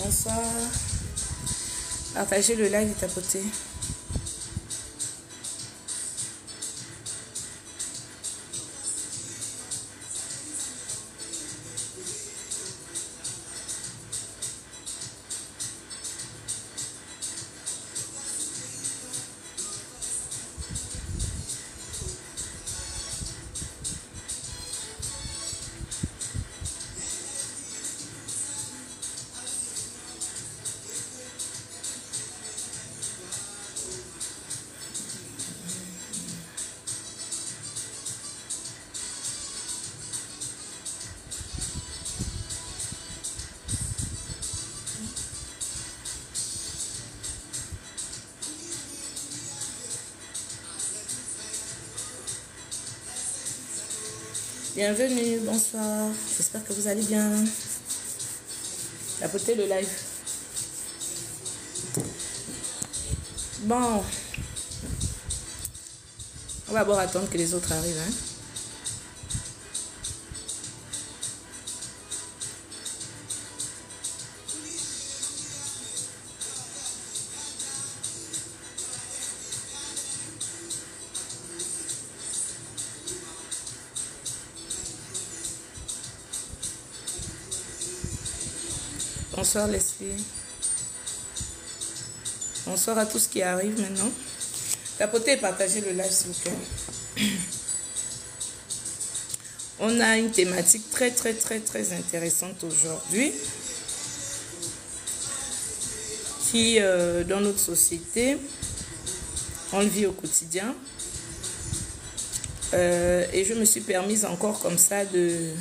bonsoir. Partagez le live et tapotez. Bienvenue, bonsoir. J'espère que vous allez bien. Tapotez le live. Bon. On va d'abord attendre que les autres arrivent. Hein. Bonsoir Leslie. Bonsoir à tous qui arrivent maintenant. Tapotez et partagez le live s'il vous plaît. On a une thématique très intéressante aujourd'hui qui dans notre société on le vit au quotidien et je me suis permise encore comme ça de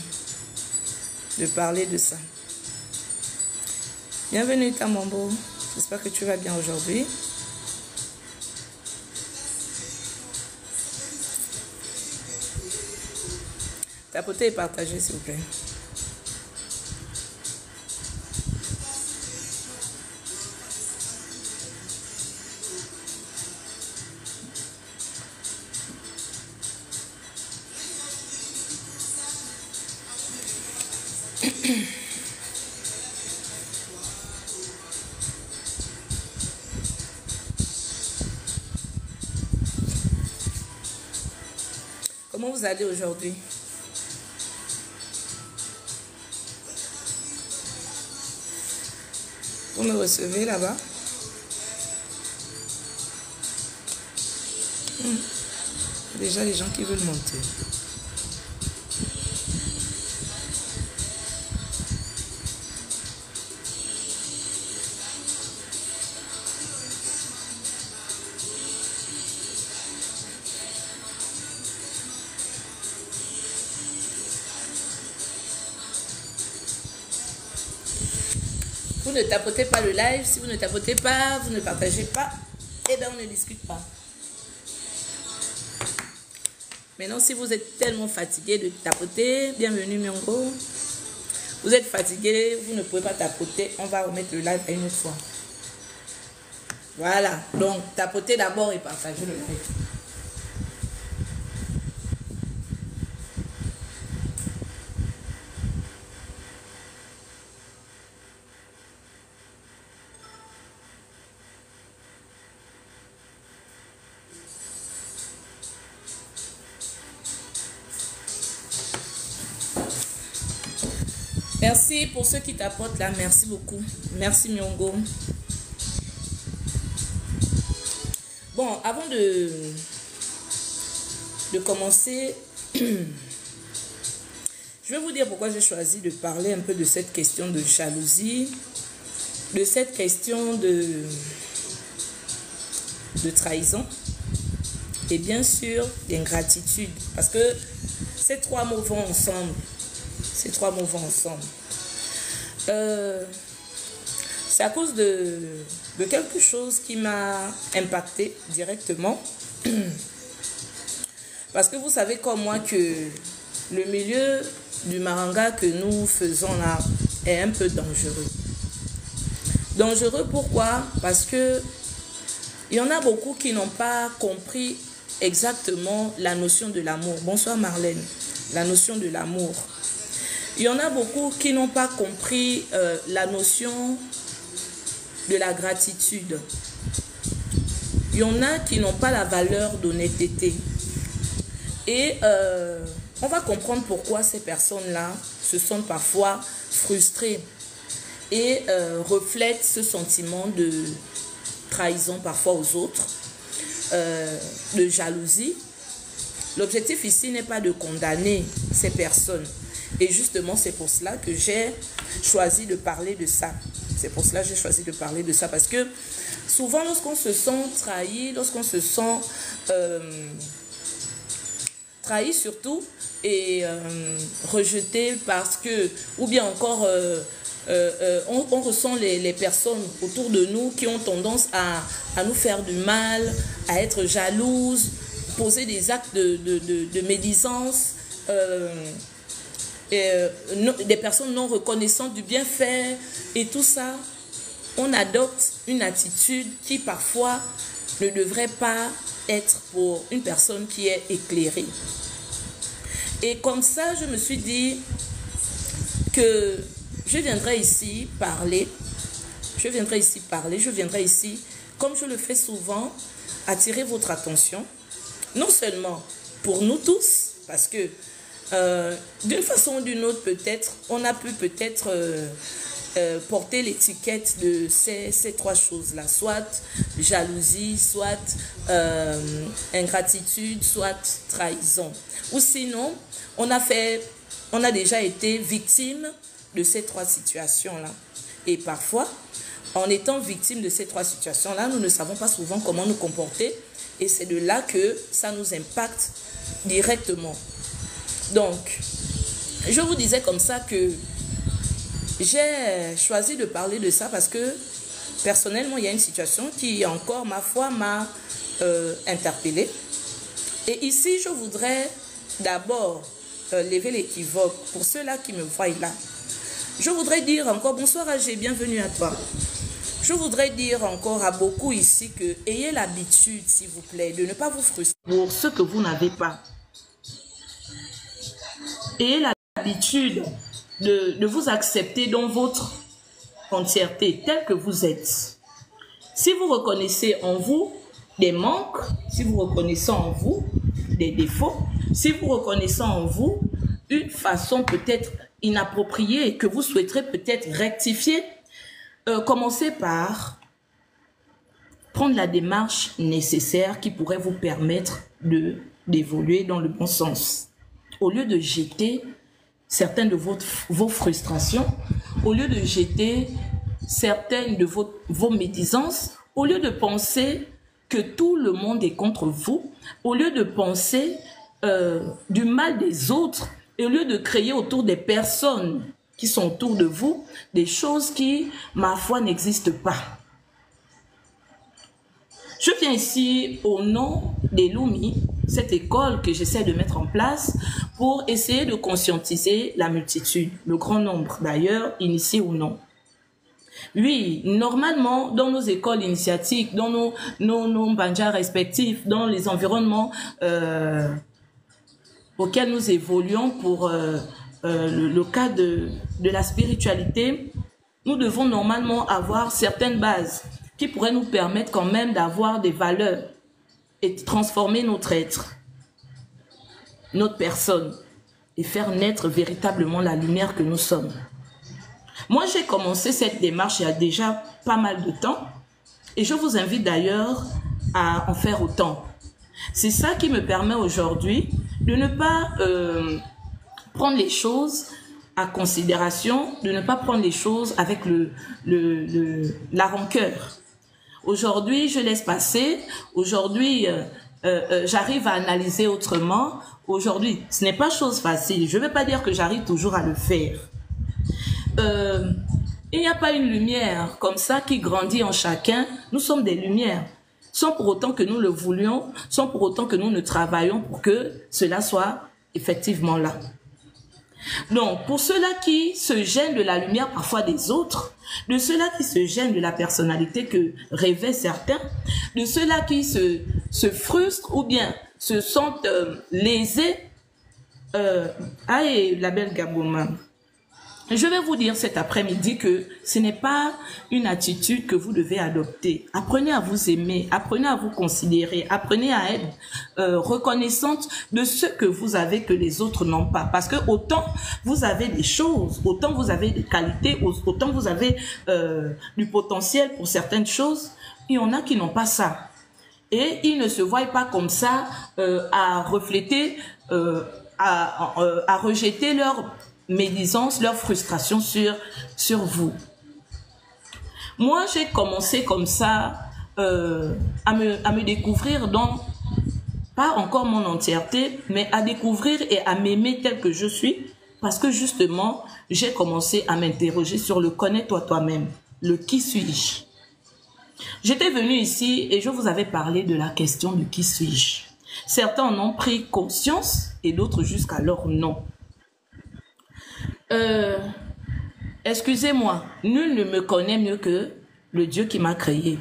parler de ça. Bienvenue Tamambo, j'espère que tu vas bien aujourd'hui. Tapotez et partagez s'il vous plaît. Comment vous allez aujourd'hui? Vous me recevez là-bas? Déjà les gens qui veulent monter. Vous ne tapotez pas le live, si vous ne tapotez pas, vous ne partagez pas, eh bien on ne discute pas. Maintenant, si vous êtes tellement fatigué de tapoter, bienvenue Miongo. Vous êtes fatigué, vous ne pouvez pas tapoter, on va remettre le live à une autre fois. Voilà, donc tapotez d'abord et partagez le live. Merci pour ceux qui tapotent là, merci beaucoup. Merci Miongo. Bon, avant de commencer, je vais vous dire pourquoi j'ai choisi de parler un peu de cette question de jalousie, de cette question de trahison et bien sûr d'ingratitude. Parce que ces trois mots vont ensemble. Ces trois mots vont ensemble. C'est à cause de quelque chose qui m'a impacté directement. Parce que vous savez comme moi que le milieu du maranga que nous faisons là est un peu dangereux. Dangereux pourquoi? Parce que il y en a beaucoup qui n'ont pas compris exactement la notion de l'amour. Bonsoir Marlène. La notion de l'amour. Il y en a beaucoup qui n'ont pas compris la notion de la gratitude. Il y en a qui n'ont pas la valeur d'honnêteté. Et on va comprendre pourquoi ces personnes-là se sentent parfois frustrées et reflètent ce sentiment de trahison parfois aux autres, de jalousie. L'objectif ici n'est pas de condamner ces personnes. Et justement, c'est pour cela que j'ai choisi de parler de ça. C'est pour cela que j'ai choisi de parler de ça. Parce que souvent, lorsqu'on se sent trahi, lorsqu'on se sent trahi surtout, et rejeté parce que, ou bien encore, on ressent les personnes autour de nous qui ont tendance à nous faire du mal, à être jalouses, poser des actes de médisance, des personnes non reconnaissantes du bienfait et tout ça, on adopte une attitude qui parfois ne devrait pas être pour une personne qui est éclairée. Et comme ça, je me suis dit que je viendrai ici parler, je viendrai ici, comme je le fais souvent, attirer votre attention, non seulement pour nous tous, parce que d'une façon ou d'une autre, peut-être, on a pu peut-être porter l'étiquette de ces trois choses-là, soit jalousie, soit ingratitude, soit trahison. Ou sinon, on a déjà été victime de ces trois situations-là. Et parfois, en étant victime de ces trois situations-là, nous ne savons pas souvent comment nous comporter. Et c'est de là que ça nous impacte directement. Donc, je vous disais comme ça que j'ai choisi de parler de ça parce que personnellement, il y a une situation qui encore, ma foi, m'a interpellée. Et ici, je voudrais d'abord lever l'équivoque pour ceux-là qui me voient là. Je voudrais dire encore, bonsoir AG, bienvenue à toi. Je voudrais dire encore à beaucoup ici que ayez l'habitude, s'il vous plaît, de ne pas vous frustrer pour ce que vous n'avez pas. Ayez l'habitude de vous accepter dans votre entièreté, tel que vous êtes. Si vous reconnaissez en vous des manques, si vous reconnaissez en vous des défauts, si vous reconnaissez en vous une façon peut-être inappropriée et que vous souhaiterez peut-être rectifier, commencez par prendre la démarche nécessaire qui pourrait vous permettre d'évoluer dans le bon sens. Au lieu de jeter certaines de vos frustrations, au lieu de jeter certaines de vos médisances, au lieu de penser que tout le monde est contre vous, au lieu de penser du mal des autres, et au lieu de créer autour des personnes qui sont autour de vous des choses qui, ma foi, n'existent pas. Je viens ici au nom des Lumi, cette école que j'essaie de mettre en place pour essayer de conscientiser la multitude, le grand nombre d'ailleurs, initiés ou non. Oui, normalement, dans nos écoles initiatiques, dans nos banjas respectifs, dans les environnements auxquels nous évoluons pour le cas de la spiritualité, nous devons normalement avoir certaines bases qui pourraient nous permettre quand même d'avoir des valeurs et de transformer notre être, notre personne, et faire naître véritablement la lumière que nous sommes. Moi, j'ai commencé cette démarche il y a déjà pas mal de temps et je vous invite d'ailleurs à en faire autant. C'est ça qui me permet aujourd'hui de ne pas prendre les choses à considération, de ne pas prendre les choses avec la rancœur. Aujourd'hui, je laisse passer. Aujourd'hui, j'arrive à analyser autrement. Aujourd'hui, ce n'est pas chose facile. Je ne veux pas dire que j'arrive toujours à le faire. Il n'y a pas une lumière comme ça qui grandit en chacun. Nous sommes des lumières. Sans pour autant que nous le voulions, sans pour autant que nous ne travaillions pour que cela soit effectivement là. Donc, pour ceux-là qui se gênent de la lumière parfois des autres, de ceux-là qui se gênent de la personnalité que rêvaient certains, de ceux-là qui se frustrent ou bien se sentent lésés, la belle Gabouma, Je vais vous dire cet après-midi que ce n'est pas une attitude que vous devez adopter. Apprenez à vous aimer, apprenez à vous considérer, apprenez à être reconnaissante de ce que vous avez que les autres n'ont pas. Parce que autant vous avez des choses, autant vous avez des qualités, autant vous avez du potentiel pour certaines choses, il y en a qui n'ont pas ça. Et ils ne se voient pas comme ça à refléter, à rejeter leur médisance, leur frustration sur vous. Moi, j'ai commencé comme ça à me découvrir dans, pas encore mon entièreté, mais à découvrir et à m'aimer tel que je suis, parce que justement, j'ai commencé à m'interroger sur le connais-toi toi-même, le qui suis-je. J'étais venue ici et je vous avais parlé de la question du qui suis-je. Certains en ont pris conscience et d'autres jusqu'alors non. Excusez-moi, nul ne me connaît mieux que le Dieu qui m'a créé.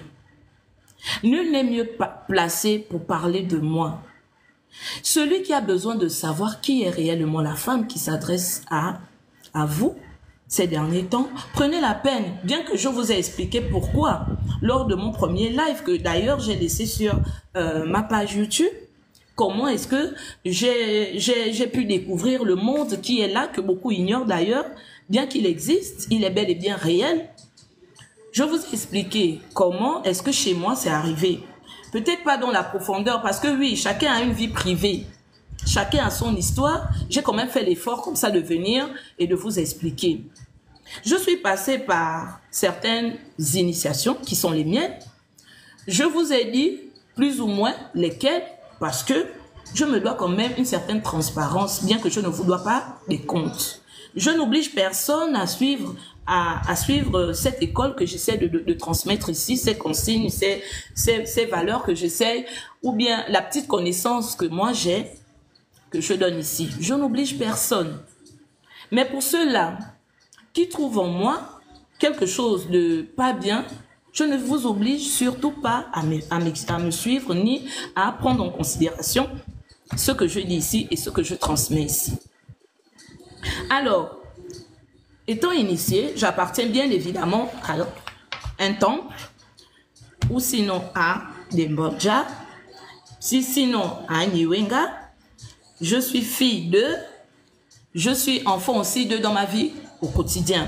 Nul n'est mieux placé pour parler de moi. Celui qui a besoin de savoir qui est réellement la femme qui s'adresse à vous ces derniers temps, prenez la peine, bien que je vous ai expliqué pourquoi lors de mon premier live, que d'ailleurs j'ai laissé sur ma page YouTube, comment est-ce que j'ai pu découvrir le monde qui est là, que beaucoup ignorent d'ailleurs, bien qu'il existe, il est bel et bien réel. Je vous ai expliqué comment est-ce que chez moi c'est arrivé. Peut-être pas dans la profondeur, parce que oui, chacun a une vie privée. Chacun a son histoire. J'ai quand même fait l'effort comme ça de venir et de vous expliquer. Je suis passée par certaines initiations qui sont les miennes. Je vous ai dit plus ou moins lesquelles, parce que je me dois quand même une certaine transparence, bien que je ne vous dois pas des comptes. Je n'oblige personne à suivre cette école que j'essaie de transmettre ici, ces consignes, ces valeurs que j'essaie, ou bien la petite connaissance que moi j'ai, que je donne ici. Je n'oblige personne. Mais pour ceux-là qui trouvent en moi quelque chose de pas bien, je ne vous oblige surtout pas à me suivre ni à prendre en considération ce que je dis ici et ce que je transmets ici. Alors, étant initié, j'appartiens bien évidemment à un temple ou sinon à des Mbodja, sinon à un Nyiwenga. Je suis fille de, je suis enfant aussi de dans ma vie au quotidien.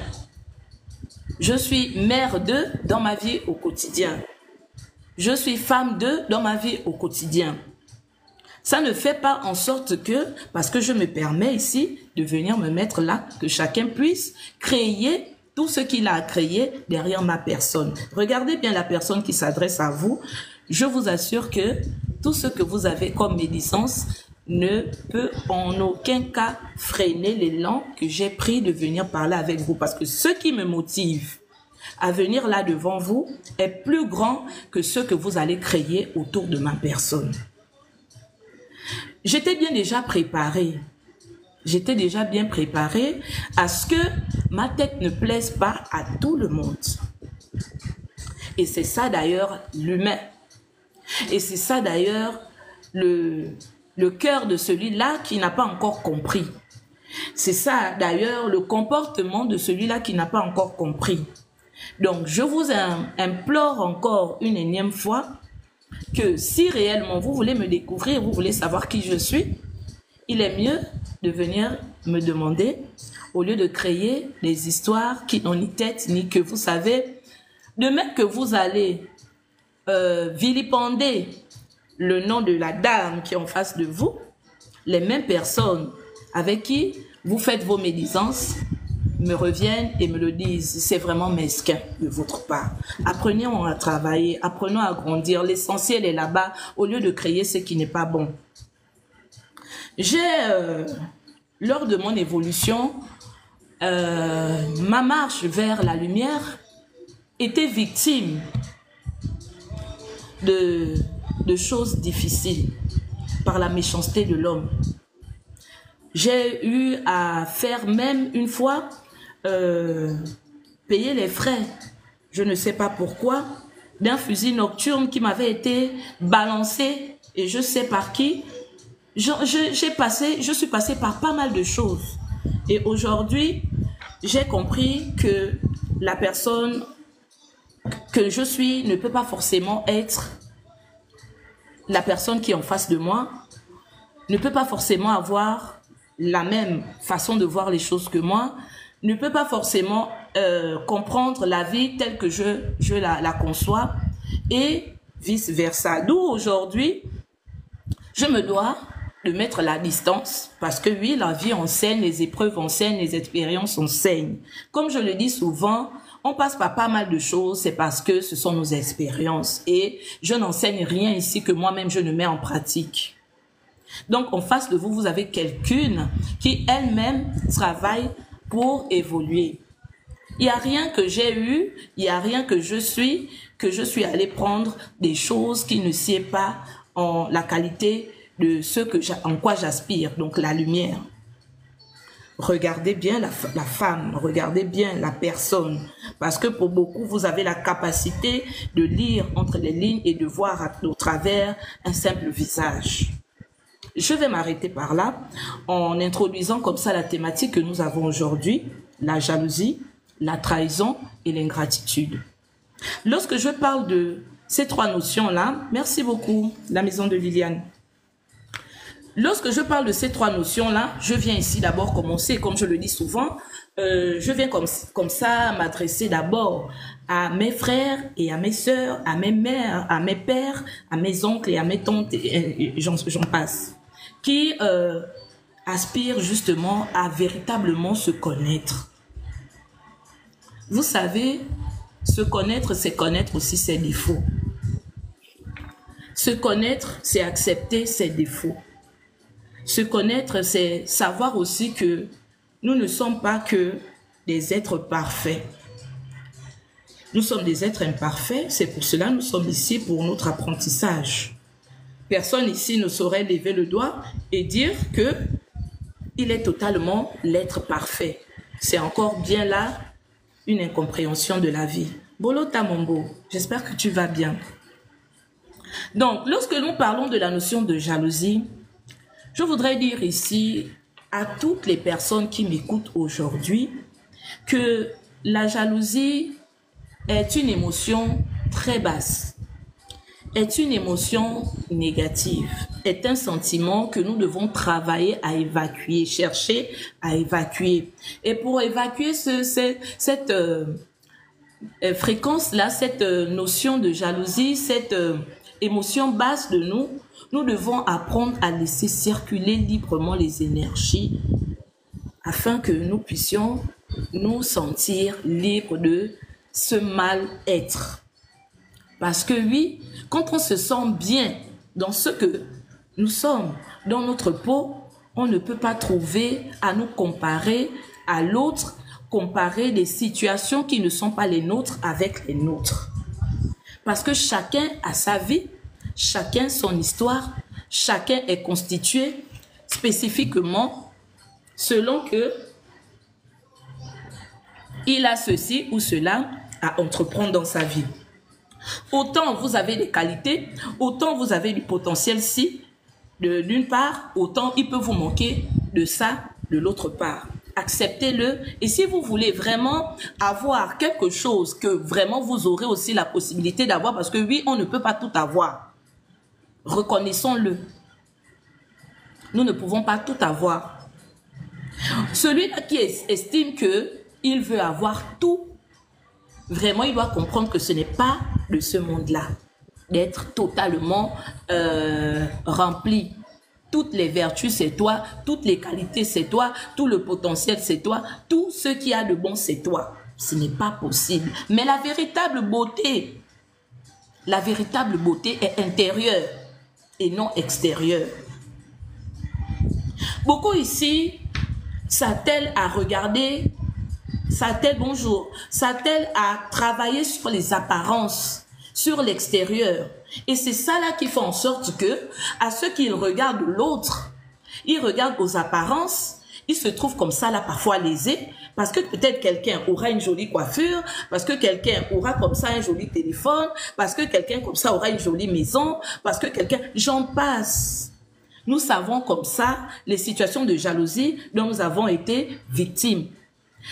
Je suis mère de dans ma vie au quotidien. Je suis femme de dans ma vie au quotidien. Ça ne fait pas en sorte que, parce que je me permets ici de venir me mettre là, que chacun puisse créer tout ce qu'il a à créer derrière ma personne. Regardez bien la personne qui s'adresse à vous. Je vous assure que tout ce que vous avez comme médisance ne peut en aucun cas freiner l'élan que j'ai pris de venir parler avec vous. Parce que ce qui me motive à venir là devant vous est plus grand que ce que vous allez créer autour de ma personne. J'étais bien déjà préparée. J'étais déjà bien préparée à ce que ma tête ne plaise pas à tout le monde. Et c'est ça d'ailleurs l'humain. Et c'est ça d'ailleurs le cœur de celui-là qui n'a pas encore compris. C'est ça d'ailleurs le comportement de celui-là qui n'a pas encore compris. Donc je vous implore encore une énième fois que si réellement vous voulez me découvrir, vous voulez savoir qui je suis, il est mieux de venir me demander au lieu de créer des histoires qui n'ont ni tête ni queue. Vous savez, de même que vous allez vilipender le nom de la dame qui est en face de vous, les mêmes personnes avec qui vous faites vos médisances me reviennent et me le disent. C'est vraiment mesquin de votre part. Apprenons à travailler, apprenons à grandir. L'essentiel est là-bas au lieu de créer ce qui n'est pas bon. J'ai, lors de mon évolution, ma marche vers la lumière était victime de choses difficiles par la méchanceté de l'homme. J'ai eu à faire même une fois payer les frais, je ne sais pas pourquoi, d'un fusil nocturne qui m'avait été balancé et je sais par qui. Je suis passée par pas mal de choses. Et aujourd'hui, j'ai compris que la personne que je suis ne peut pas forcément être la personne qui est en face de moi, ne peut pas forcément avoir la même façon de voir les choses que moi, ne peut pas forcément comprendre la vie telle que je la conçois et vice-versa. D'où aujourd'hui, je me dois de mettre la distance parce que oui, la vie enseigne, les épreuves enseignent, les expériences enseignent. Comme je le dis souvent, on passe par pas mal de choses, c'est parce que ce sont nos expériences et je n'enseigne rien ici que moi-même je ne mets en pratique. Donc en face de vous, vous avez quelqu'une qui elle-même travaille pour évoluer. Il n'y a rien que j'ai eu, il n'y a rien que je suis allé prendre des choses qui ne sied pas en la qualité de ce que en quoi j'aspire, donc la lumière. Regardez bien la femme, regardez bien la personne, parce que pour beaucoup, vous avez la capacité de lire entre les lignes et de voir au travers un simple visage. Je vais m'arrêter par là en introduisant comme ça la thématique que nous avons aujourd'hui, la jalousie, la trahison et l'ingratitude. Lorsque je parle de ces trois notions-là, merci beaucoup, la maison de Liliane. Lorsque je parle de ces trois notions-là, je viens ici d'abord commencer, comme je le dis souvent, je viens comme ça m'adresser d'abord à mes frères et à mes sœurs, à mes mères, à mes pères, à mes oncles et à mes tantes, et j'en passe, qui aspirent justement à véritablement se connaître. Vous savez, se connaître, c'est connaître aussi ses défauts. Se connaître, c'est accepter ses défauts. Se connaître, c'est savoir aussi que nous ne sommes pas que des êtres parfaits. Nous sommes des êtres imparfaits, c'est pour cela que nous sommes ici pour notre apprentissage. Personne ici ne saurait lever le doigt et dire que il est totalement l'être parfait. C'est encore bien là une incompréhension de la vie. Bolota Mombo, j'espère que tu vas bien. Donc, lorsque nous parlons de la notion de jalousie, je voudrais dire ici à toutes les personnes qui m'écoutent aujourd'hui que la jalousie est une émotion très basse, est une émotion négative, est un sentiment que nous devons travailler à évacuer, chercher à évacuer. Et pour évacuer cette fréquence-là, cette notion de jalousie, cette émotion basse de nous, nous devons apprendre à laisser circuler librement les énergies afin que nous puissions nous sentir libres de ce mal-être. Parce que oui, quand on se sent bien dans ce que nous sommes, dans notre peau, on ne peut pas trouver à nous comparer à l'autre, comparer des situations qui ne sont pas les nôtres avec les nôtres. Parce que chacun a sa vie, chacun son histoire, chacun est constitué spécifiquement selon que il a ceci ou cela à entreprendre dans sa vie. Autant vous avez des qualités, autant vous avez du potentiel si, d'une part, autant il peut vous manquer de ça de l'autre part. Acceptez-le. Et si vous voulez vraiment avoir quelque chose que vraiment vous aurez aussi la possibilité d'avoir, parce que oui, on ne peut pas tout avoir. Reconnaissons-le. Nous ne pouvons pas tout avoir. Celui-là qui estime qu'il veut avoir tout, vraiment, il doit comprendre que ce n'est pas de ce monde-là. D'être totalement rempli. Toutes les vertus, c'est toi. Toutes les qualités, c'est toi. Tout le potentiel, c'est toi. Tout ce qu'il y a de bon, c'est toi. Ce n'est pas possible. Mais la véritable beauté est intérieure et non extérieure. Beaucoup ici s'attellent à regarder, s'attellent à travailler sur les apparences, sur l'extérieur. Et c'est ça là qui fait en sorte que, à ceux qui regardent l'autre, ils regardent aux apparences, ils se trouvent comme ça là parfois lésés, parce que peut-être quelqu'un aura une jolie coiffure, parce que quelqu'un aura comme ça un joli téléphone, parce que quelqu'un comme ça aura une jolie maison, parce que quelqu'un, j'en passe. Nous savons comme ça les situations de jalousie dont nous avons été victimes.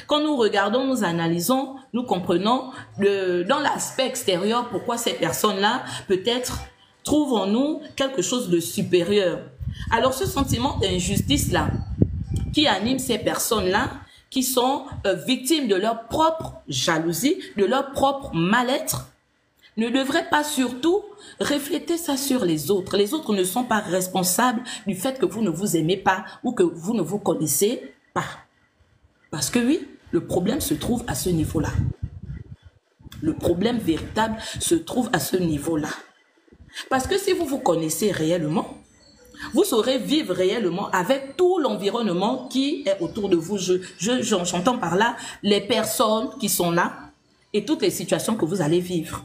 Quand nous regardons, nous analysons, nous comprenons dans l'aspect extérieur pourquoi ces personnes-là, peut-être, trouvent en nous quelque chose de supérieur. Alors ce sentiment d'injustice-là, qui anime ces personnes-là, qui sont victimes de leur propre jalousie, de leur propre mal-être, ne devrait pas surtout refléter ça sur les autres. Les autres ne sont pas responsables du fait que vous ne vous aimez pas ou que vous ne vous connaissez pas. Parce que oui, le problème se trouve à ce niveau-là. Le problème véritable se trouve à ce niveau-là. Parce que si vous vous connaissez réellement, vous saurez vivre réellement avec tout l'environnement qui est autour de vous. J'entends par là les personnes qui sont là et toutes les situations que vous allez vivre.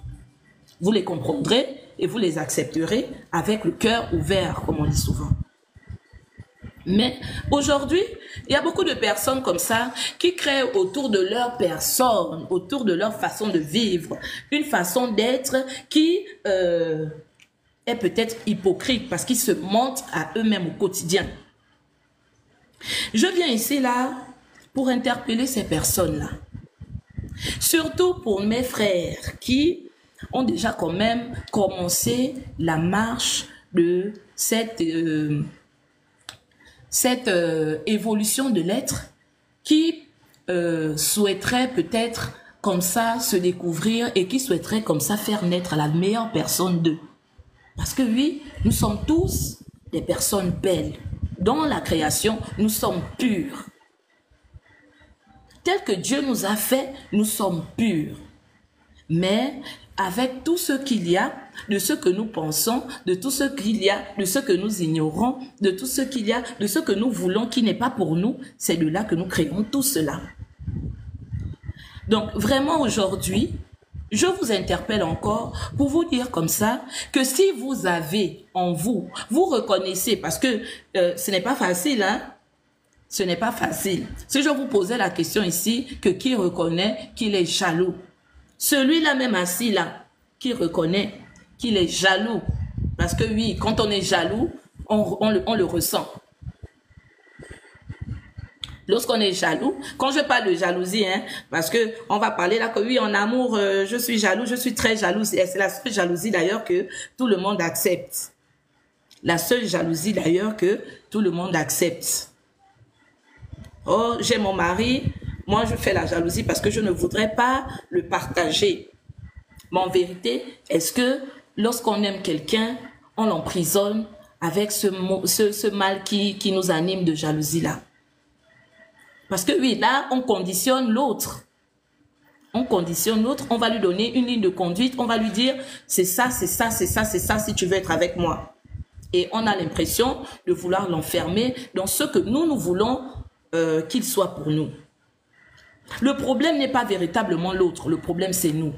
Vous les comprendrez et vous les accepterez avec le cœur ouvert, comme on dit souvent. Mais aujourd'hui, il y a beaucoup de personnes comme ça qui créent autour de leur personne, autour de leur façon de vivre, une façon d'être qui est peut-être hypocrite parce qu'ils se mentent à eux-mêmes au quotidien. Je viens ici là pour interpeller ces personnes-là. Surtout pour mes frères qui ont déjà quand même commencé la marche de cette évolution de l'être, qui souhaiterait peut-être comme ça se découvrir et qui souhaiterait comme ça faire naître la meilleure personne d'eux. Parce que oui, nous sommes tous des personnes belles. Dans la création, nous sommes purs. Tel que Dieu nous a fait, nous sommes purs. Mais avec tout ce qu'il y a, de ce que nous pensons, de tout ce qu'il y a, de ce que nous ignorons, de tout ce qu'il y a, de ce que nous voulons qui n'est pas pour nous, c'est de là que nous créons tout cela. Donc vraiment aujourd'hui, je vous interpelle encore pour vous dire comme ça que si vous avez en vous, vous reconnaissez, parce que ce n'est pas facile, hein? Ce n'est pas facile. Si je vous posais la question ici, que qui reconnaît qu'il est jaloux? Celui-là même assis là, qui reconnaît qu'il est jaloux. Parce que oui, quand on est jaloux, on le ressent. Lorsqu'on est jaloux, quand je parle de jalousie, hein, parce que on va parler là que oui, en amour, je suis jaloux, je suis très jaloux. C'est la seule jalousie d'ailleurs que tout le monde accepte. La seule jalousie d'ailleurs que tout le monde accepte. Oh, j'ai mon mari, moi je fais la jalousie parce que je ne voudrais pas le partager. Mais en vérité, est-ce que lorsqu'on aime quelqu'un, on l'emprisonne avec ce mal qui nous anime de jalousie là? Parce que oui, là, on conditionne l'autre. On conditionne l'autre, on va lui donner une ligne de conduite, on va lui dire c'est ça, c'est ça, c'est ça, c'est ça si tu veux être avec moi. Et on a l'impression de vouloir l'enfermer dans ce que nous voulons qu'il soit pour nous. Le problème n'est pas véritablement l'autre, le problème c'est nous.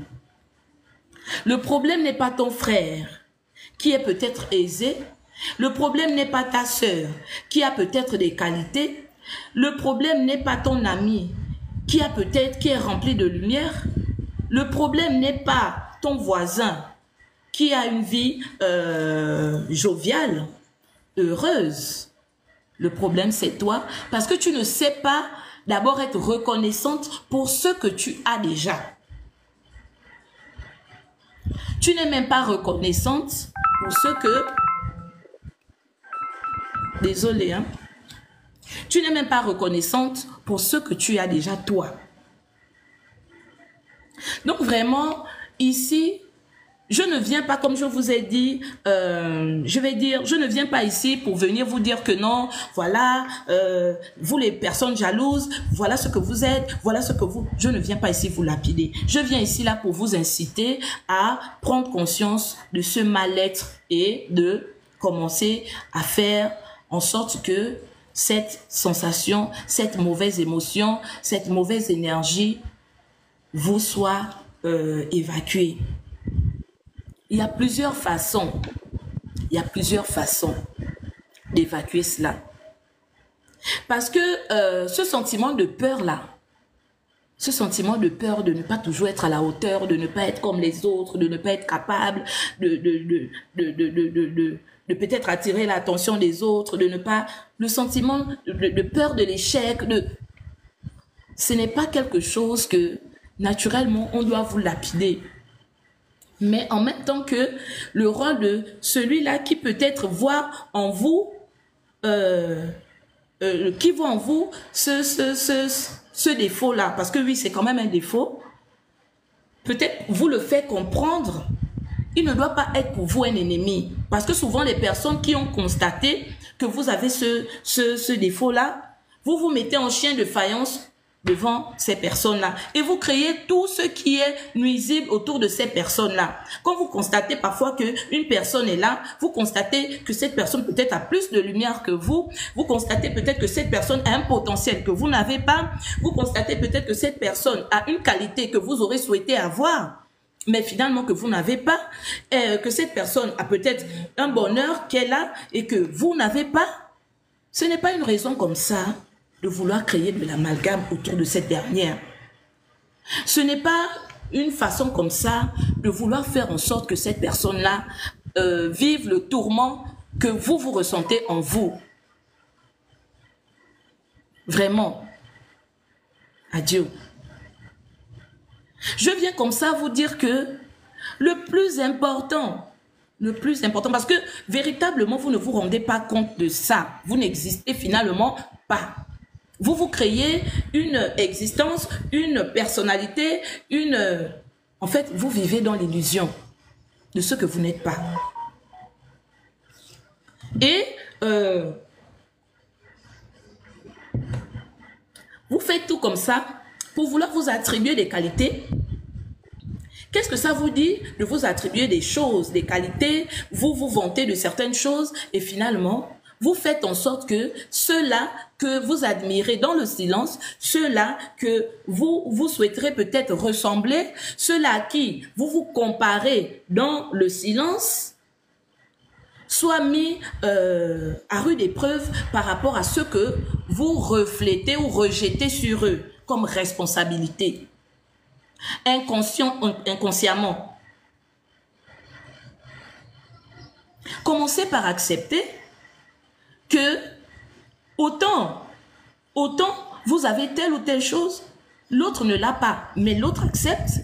Le problème n'est pas ton frère qui est peut-être aisé, le problème n'est pas ta sœur qui a peut-être des qualités, le problème n'est pas ton ami qui est rempli de lumière, le problème n'est pas ton voisin qui a une vie joviale, heureuse. Le problème, c'est toi, parce que tu ne sais pas d'abord être reconnaissante pour ce que tu as déjà. Tu n'es même pas reconnaissante pour ce que... Désolée, hein. Tu n'es même pas reconnaissante pour ce que tu as déjà toi. Donc vraiment, ici... Je ne viens pas, comme je vous ai dit, je ne viens pas ici pour venir vous dire que non, voilà, vous les personnes jalouses, voilà ce que vous êtes, voilà ce que vous... Je ne viens pas ici vous lapider. Je viens ici là pour vous inciter à prendre conscience de ce mal-être et de commencer à faire en sorte que cette sensation, cette mauvaise émotion, cette mauvaise énergie vous soit évacuée. Il y a plusieurs façons. Il y a plusieurs façons d'évacuer cela. Parce que ce sentiment de peur-là, ce sentiment de peur de ne pas toujours être à la hauteur, de ne pas être comme les autres, de ne pas être capable de peut-être attirer l'attention des autres, de ne pas... Le sentiment de peur de l'échec, ce n'est pas quelque chose que, naturellement, on doit vous lapider. Mais en même temps que le rôle de celui-là qui peut-être voit en vous, qui voit en vous ce défaut-là, parce que oui, c'est quand même un défaut, peut-être vous le fait comprendre, il ne doit pas être pour vous un ennemi. Parce que souvent, les personnes qui ont constaté que vous avez ce défaut-là, vous vous mettez en chien de faïence devant ces personnes-là. Et vous créez tout ce qui est nuisible autour de ces personnes-là. Quand vous constatez parfois qu'une personne est là, vous constatez que cette personne peut-être a plus de lumière que vous constatez peut-être que cette personne a un potentiel que vous n'avez pas, vous constatez peut-être que cette personne a une qualité que vous aurez souhaité avoir, mais finalement que vous n'avez pas, que cette personne a peut-être un bonheur qu'elle a et que vous n'avez pas. Ce n'est pas une raison comme ça de vouloir créer de l'amalgame autour de cette dernière. Ce n'est pas une façon comme ça de vouloir faire en sorte que cette personne-là vive le tourment que vous ressentez en vous. Vraiment. Adieu. Je viens comme ça vous dire que le plus important, parce que véritablement, vous ne vous rendez pas compte de ça. Vous n'existez finalement pas. Vous vous créez une existence, une personnalité, en fait, vous vivez dans l'illusion de ce que vous n'êtes pas. Et vous faites tout comme ça pour vouloir vous attribuer des qualités. Qu'est-ce que ça vous dit de vous attribuer des choses, des qualités, vous vous vantez de certaines choses et finalement, vous faites en sorte que ceux-là que vous admirez dans le silence, ceux-là que vous souhaiterez peut-être ressembler, ceux-là à qui vous vous comparez dans le silence, soient mis à rude épreuve par rapport à ce que vous reflétez ou rejetez sur eux comme responsabilité, inconsciemment. Commencez par accepter que autant vous avez telle ou telle chose, l'autre ne l'a pas, mais l'autre accepte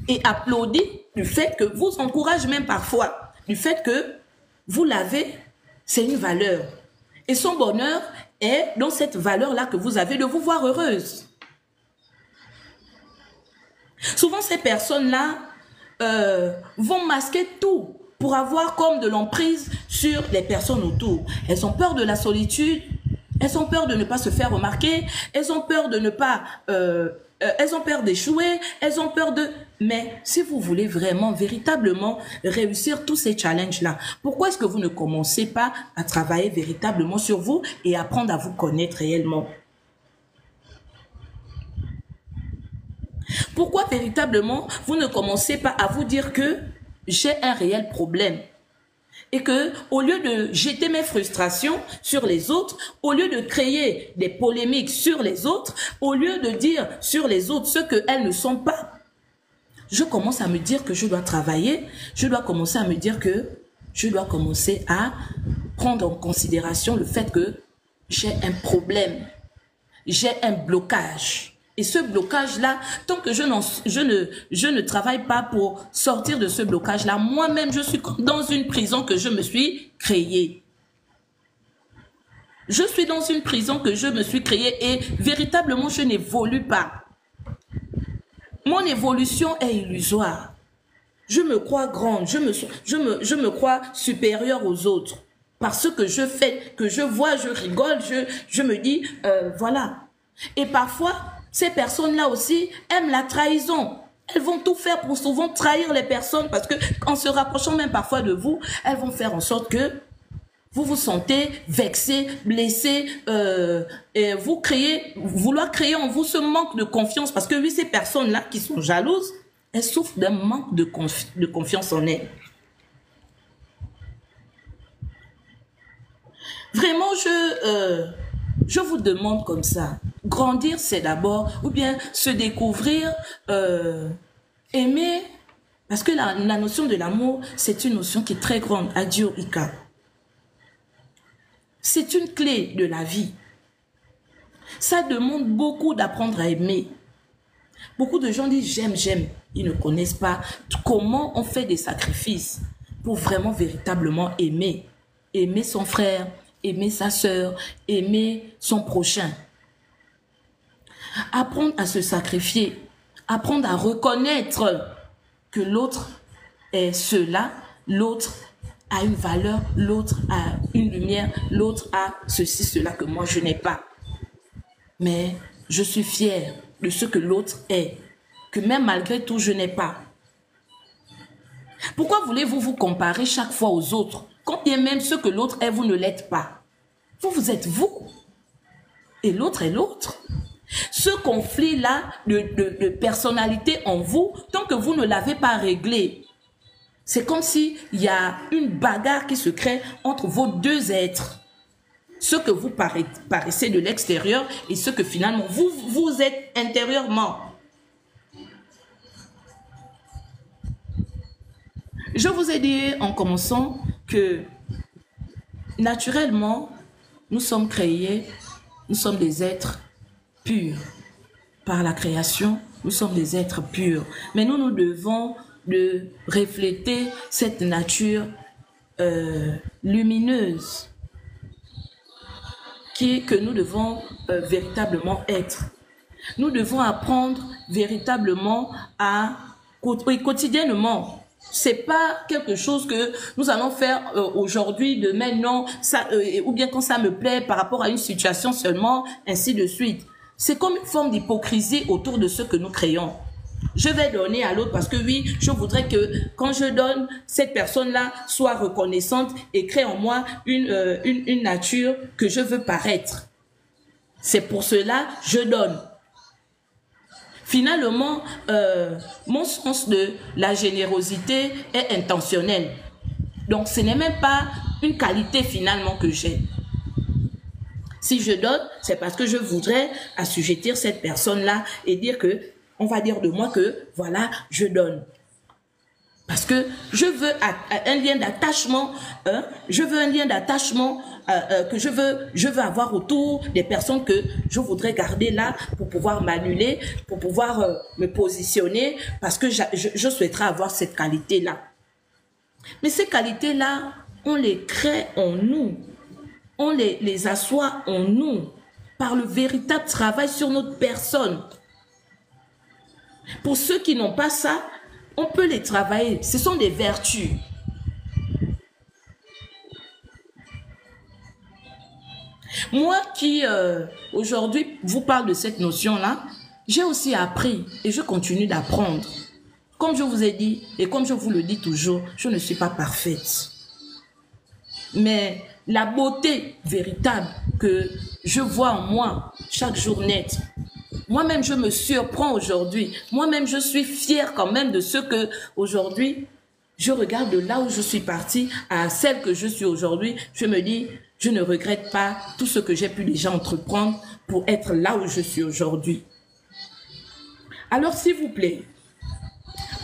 et applaudit du fait que vous encourage même parfois, du fait que vous l'avez, c'est une valeur. Et son bonheur est dans cette valeur-là que vous avez de vous voir heureuse. Souvent, ces personnes-là vont masquer tout pour avoir comme de l'emprise sur les personnes autour. Elles ont peur de la solitude, elles ont peur de ne pas se faire remarquer, elles ont peur de ne pas... elles ont peur d'échouer, elles ont peur de... Mais si vous voulez vraiment, véritablement réussir tous ces challenges-là, pourquoi est-ce que vous ne commencez pas à travailler véritablement sur vous et apprendre à vous connaître réellement? Pourquoi véritablement vous ne commencez pas à vous dire que j'ai un réel problème et que au lieu de jeter mes frustrations sur les autres, au lieu de créer des polémiques sur les autres, au lieu de dire sur les autres ce qu'elles ne sont pas, je commence à me dire que je dois travailler, je dois commencer à me dire que je dois commencer à prendre en considération le fait que j'ai un problème, j'ai un blocage. Et ce blocage-là, tant que je ne travaille pas pour sortir de ce blocage-là, moi-même, je suis dans une prison que je me suis créée. Je suis dans une prison que je me suis créée et véritablement, je n'évolue pas. Mon évolution est illusoire. Je me crois grande, je me crois supérieure aux autres. Parce que je fais, que je vois, je rigole, je me dis, voilà. Et parfois, ces personnes-là aussi aiment la trahison. Elles vont tout faire pour souvent trahir les personnes parce que en se rapprochant même parfois de vous, elles vont faire en sorte que vous vous sentez vexé, blessé, et vouloir créer en vous ce manque de confiance parce que oui, ces personnes-là qui sont jalouses, elles souffrent d'un manque de confiance en elles. Vraiment, je vous demande comme ça. Grandir, c'est d'abord, ou bien se découvrir, aimer, parce que la notion de l'amour, c'est une notion qui est très grande. Adieu, Ika. C'est une clé de la vie. Ça demande beaucoup d'apprendre à aimer. Beaucoup de gens disent j'aime, j'aime. Ils ne connaissent pas comment on fait des sacrifices pour vraiment, véritablement aimer. Aimer son frère, aimer sa sœur, aimer son prochain. Apprendre à se sacrifier, apprendre à reconnaître que l'autre est cela, l'autre a une valeur, l'autre a une lumière, l'autre a ceci, cela que moi je n'ai pas. Mais je suis fière de ce que l'autre est, que même malgré tout je n'ai pas. Pourquoi voulez-vous vous comparer chaque fois aux autres, quand bien même ce que l'autre est, vous ne l'êtes pas? Vous êtes vous, et l'autre est l'autre. Ce conflit-là de personnalité en vous, tant que vous ne l'avez pas réglé, c'est comme s'il y a une bagarre qui se crée entre vos deux êtres. Ce que vous paraissez de l'extérieur et ce que finalement vous êtes intérieurement. Je vous ai dit en commençant que naturellement, nous sommes créés, nous sommes des êtres purs. Par la création, nous sommes des êtres purs. Mais nous devons refléter cette nature lumineuse que nous devons véritablement être. Nous devons apprendre véritablement à quotidiennement. C'est pas quelque chose que nous allons faire aujourd'hui, demain, non, ça, ou bien quand ça me plaît par rapport à une situation seulement, ainsi de suite. C'est comme une forme d'hypocrisie autour de ce que nous créons. Je vais donner à l'autre parce que oui, je voudrais que quand je donne, cette personne-là soit reconnaissante et crée en moi une nature que je veux paraître. C'est pour cela que je donne. Finalement, mon sens de la générosité est intentionnel. Donc, ce n'est même pas une qualité finalement que j'ai. Si je donne, c'est parce que je voudrais assujettir cette personne-là et dire que, on va dire de moi que, voilà, je donne. Parce que je veux un lien d'attachement, je veux un lien d'attachement que je veux avoir autour des personnes que je voudrais garder là pour pouvoir m'annuler, pour pouvoir me positionner, parce que je souhaiterais avoir cette qualité-là. Mais ces qualités-là, on les crée en nous, on les assoit en nous par le véritable travail sur notre personne. Pour ceux qui n'ont pas ça, on peut les travailler. Ce sont des vertus. Moi qui, aujourd'hui, vous parle de cette notion-là, j'ai aussi appris et je continue d'apprendre. Comme je vous ai dit et comme je vous le dis toujours, je ne suis pas parfaite. Mais la beauté véritable que je vois en moi chaque jour net, moi-même, je me surprends aujourd'hui. Moi-même, je suis fière quand même de ce que aujourd'hui, je regarde de là où je suis partie à celle que je suis aujourd'hui. Je me dis, je ne regrette pas tout ce que j'ai pu déjà entreprendre pour être là où je suis aujourd'hui. Alors, s'il vous plaît,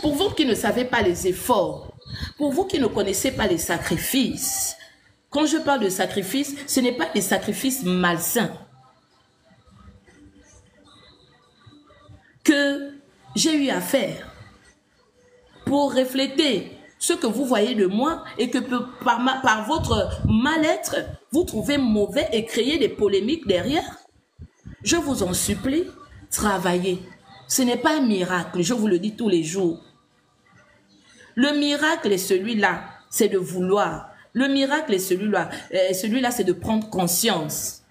pour vous qui ne savez pas les efforts, pour vous qui ne connaissez pas les sacrifices, quand je parle de sacrifices, ce n'est pas des sacrifices malsains que j'ai eu à faire pour refléter ce que vous voyez de moi et que par votre mal-être, vous trouvez mauvais et créez des polémiques derrière. Je vous en supplie, travaillez. Ce n'est pas un miracle, je vous le dis tous les jours. Le miracle est celui-là, c'est de vouloir. Le miracle est celui-là, c'est de prendre conscience.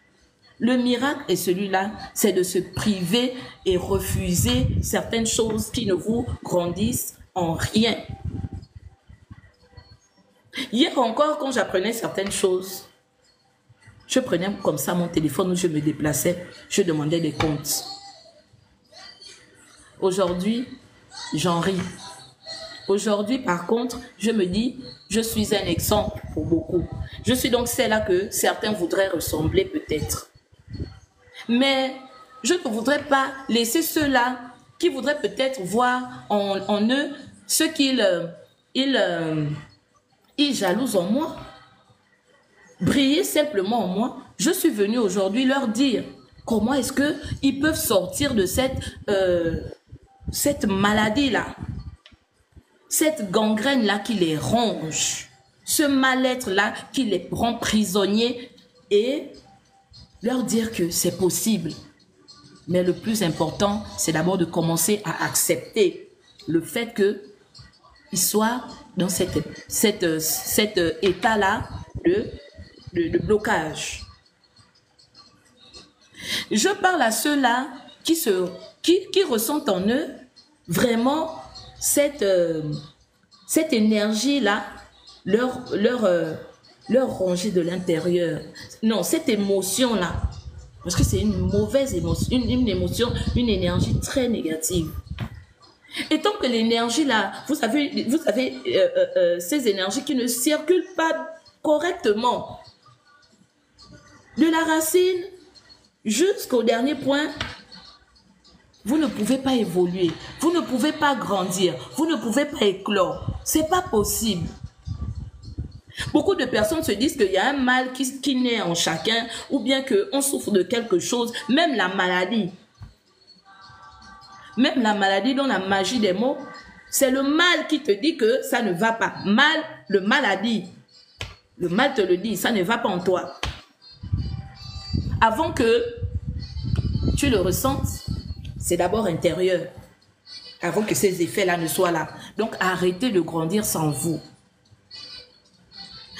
Le miracle est celui-là, c'est de se priver et refuser certaines choses qui ne vous grandissent en rien. Hier encore, quand j'apprenais certaines choses, je prenais comme ça mon téléphone où je me déplaçais, je demandais des comptes. Aujourd'hui, j'en ris. Aujourd'hui, par contre, je me dis, je suis un exemple pour beaucoup. Je suis donc celle-là que certains voudraient ressembler peut-être. Mais je ne voudrais pas laisser ceux-là qui voudraient peut-être voir en eux ce qu'ils jalousent en moi. Briller simplement en moi. Je suis venue aujourd'hui leur dire Comment est-ce qu'ils peuvent sortir de cette maladie-là, cette gangrène-là qui les ronge, ce mal-être-là qui les rend prisonniers, et leur dire que c'est possible. Mais le plus important, c'est d'abord de commencer à accepter le fait qu'ils soient dans cet état-là de blocage. Je parle à ceux-là qui ressentent en eux vraiment cette énergie-là, leur ronger de l'intérieur. Non, cette émotion-là. Parce que c'est une mauvaise émotion, une émotion, une énergie très négative. Et tant que l'énergie-là, vous avez ces énergies qui ne circulent pas correctement, de la racine jusqu'au dernier point, vous ne pouvez pas évoluer, vous ne pouvez pas grandir, vous ne pouvez pas éclore. C'est pas possible. Beaucoup de personnes se disent qu'il y a un mal qui naît en chacun, ou bien qu'on souffre de quelque chose, même la maladie. Même la maladie dans la magie des mots, c'est le mal qui te dit que ça ne va pas. Le mal a dit. Le mal te le dit, ça ne va pas en toi. Avant que tu le ressentes, c'est d'abord intérieur. Avant que ces effets-là ne soient là. Donc arrêtez de grandir sans vous.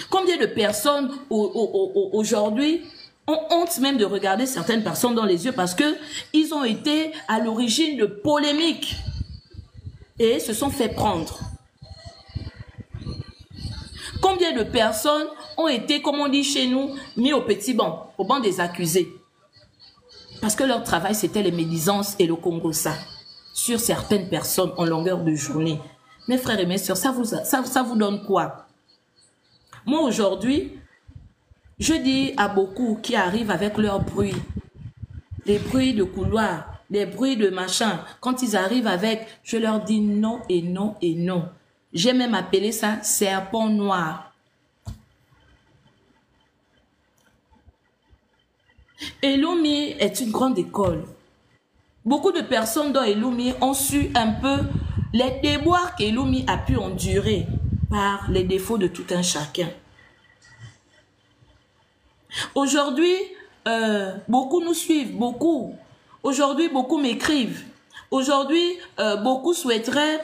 Combien de personnes aujourd'hui ont honte même de regarder certaines personnes dans les yeux parce qu'ils ont été à l'origine de polémiques et se sont fait prendre. Combien de personnes ont été, comme on dit chez nous, mis au petit banc, au banc des accusés, parce que leur travail c'était les médisances et le Congo-ça sur certaines personnes en longueur de journée. Mes frères et mes sœurs, ça vous donne quoi? Moi, aujourd'hui, je dis à beaucoup qui arrivent avec leurs bruits, les bruits de couloir, les bruits de machin, quand ils arrivent avec, je leur dis non et non et non. J'ai même appelé ça serpent noir. Elumi est une grande école. Beaucoup de personnes dans Elumi ont su un peu les déboires qu'Elumi a pu endurer par les défauts de tout un chacun. Aujourd'hui, beaucoup nous suivent, beaucoup. Aujourd'hui, beaucoup m'écrivent. Aujourd'hui, beaucoup souhaiteraient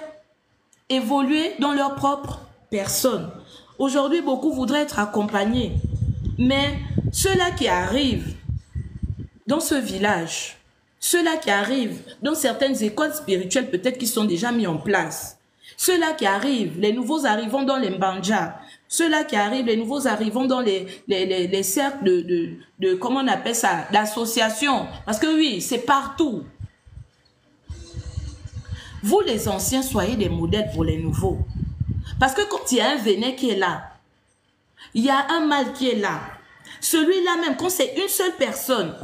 évoluer dans leur propre personne. Aujourd'hui, beaucoup voudraient être accompagnés. Mais ceux-là qui arrivent dans ce village, ceux-là qui arrivent dans certaines écoles spirituelles, peut-être qui sont déjà mis en place, ceux-là qui arrivent, les nouveaux arrivants dans les mbanja, ceux-là qui arrivent, les nouveaux arrivants dans les cercles de comment on appelle ça, d'associations. Parce que oui, c'est partout. Vous les anciens, soyez des modèles pour les nouveaux. Parce que quand il y a un vénin qui est là, il y a un mal qui est là. Celui-là même, quand c'est une seule personne,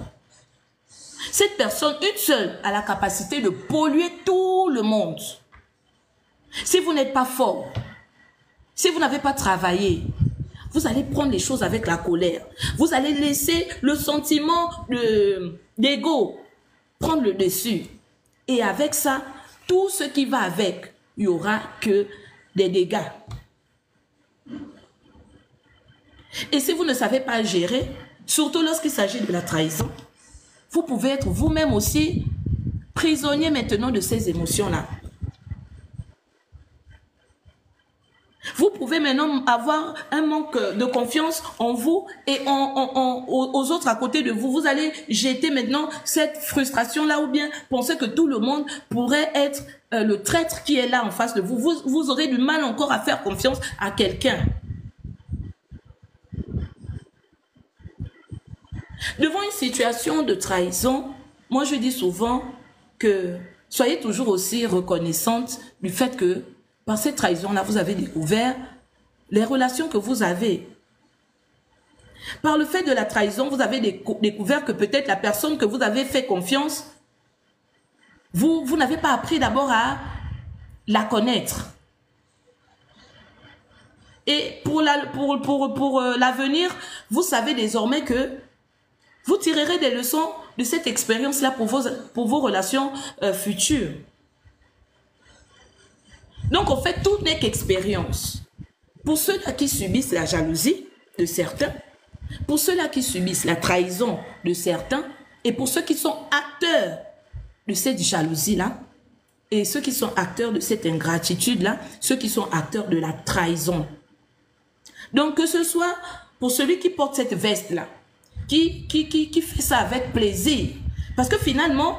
cette personne, une seule, a la capacité de polluer tout le monde. Si vous n'êtes pas fort, si vous n'avez pas travaillé, vous allez prendre les choses avec la colère. Vous allez laisser le sentiment d'ego prendre le dessus. Et avec ça, tout ce qui va avec, il n'y aura que des dégâts. Et si vous ne savez pas gérer, surtout lorsqu'il s'agit de la trahison, vous pouvez être vous-même aussi prisonnier maintenant de ces émotions-là. Vous pouvez maintenant avoir un manque de confiance en vous et aux autres à côté de vous. Vous allez jeter maintenant cette frustration-là ou bien penser que tout le monde pourrait être le traître qui est là en face de vous. Vous aurez du mal encore à faire confiance à quelqu'un. Devant une situation de trahison, moi je dis souvent que soyez toujours aussi reconnaissante du fait que par cette trahison-là, vous avez découvert les relations que vous avez. Par le fait de la trahison, vous avez découvert que peut-être la personne que vous avez fait confiance, vous n'avez pas appris d'abord à la connaître. Et pour l'avenir, vous savez désormais que vous tirerez des leçons de cette expérience-là pour vos relations futures. Donc, en fait, tout n'est qu'expérience. Pour ceux-là qui subissent la jalousie de certains, pour ceux-là qui subissent la trahison de certains, et pour ceux qui sont acteurs de cette jalousie-là, et ceux qui sont acteurs de cette ingratitude-là, ceux qui sont acteurs de la trahison. Donc, que ce soit pour celui qui porte cette veste-là, qui fait ça avec plaisir, parce que finalement,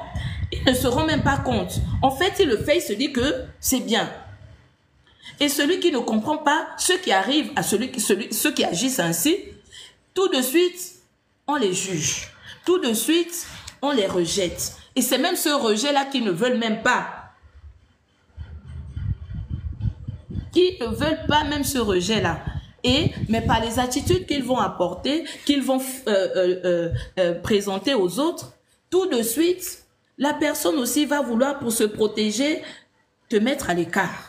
il ne se rend même pas compte. En fait, il le fait, il se dit que c'est bien. Et celui qui ne comprend pas, ceux qui arrivent à ceux qui agissent ainsi, tout de suite, on les juge. Tout de suite, on les rejette. Et c'est même ce rejet-là qui ne veulent même pas. Qui ne veulent pas même ce rejet-là. Mais par les attitudes qu'ils vont apporter, qu'ils vont présenter aux autres, tout de suite, la personne aussi va vouloir, pour se protéger, te mettre à l'écart.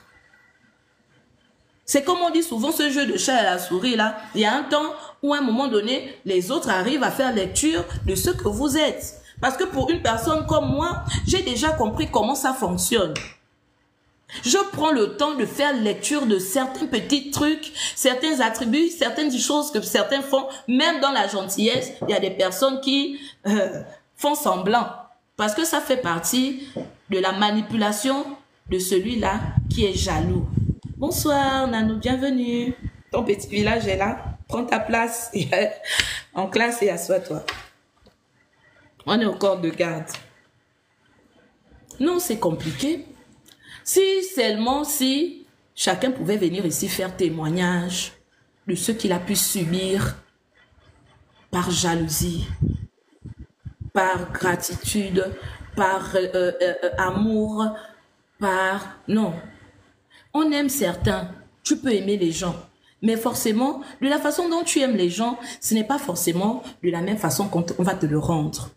C'est comme on dit souvent, ce jeu de chat à la souris, là. Il y a un temps où, à un moment donné, les autres arrivent à faire lecture de ce que vous êtes. Parce que pour une personne comme moi, j'ai déjà compris comment ça fonctionne. Je prends le temps de faire lecture de certains petits trucs, certains attributs, certaines choses que certains font. Même dans la gentillesse, il y a des personnes qui font semblant. Parce que ça fait partie de la manipulation de celui-là qui est jaloux. Bonsoir Nanou, bienvenue. Ton petit village est là. Prends ta place en classe et assois-toi. On est au corps de garde. Non, c'est compliqué. Si seulement si chacun pouvait venir ici faire témoignage de ce qu'il a pu subir par jalousie, par gratitude, par amour, par... Non. On aime certains, tu peux aimer les gens, mais forcément, de la façon dont tu aimes les gens, ce n'est pas forcément de la même façon qu'on va te le rendre.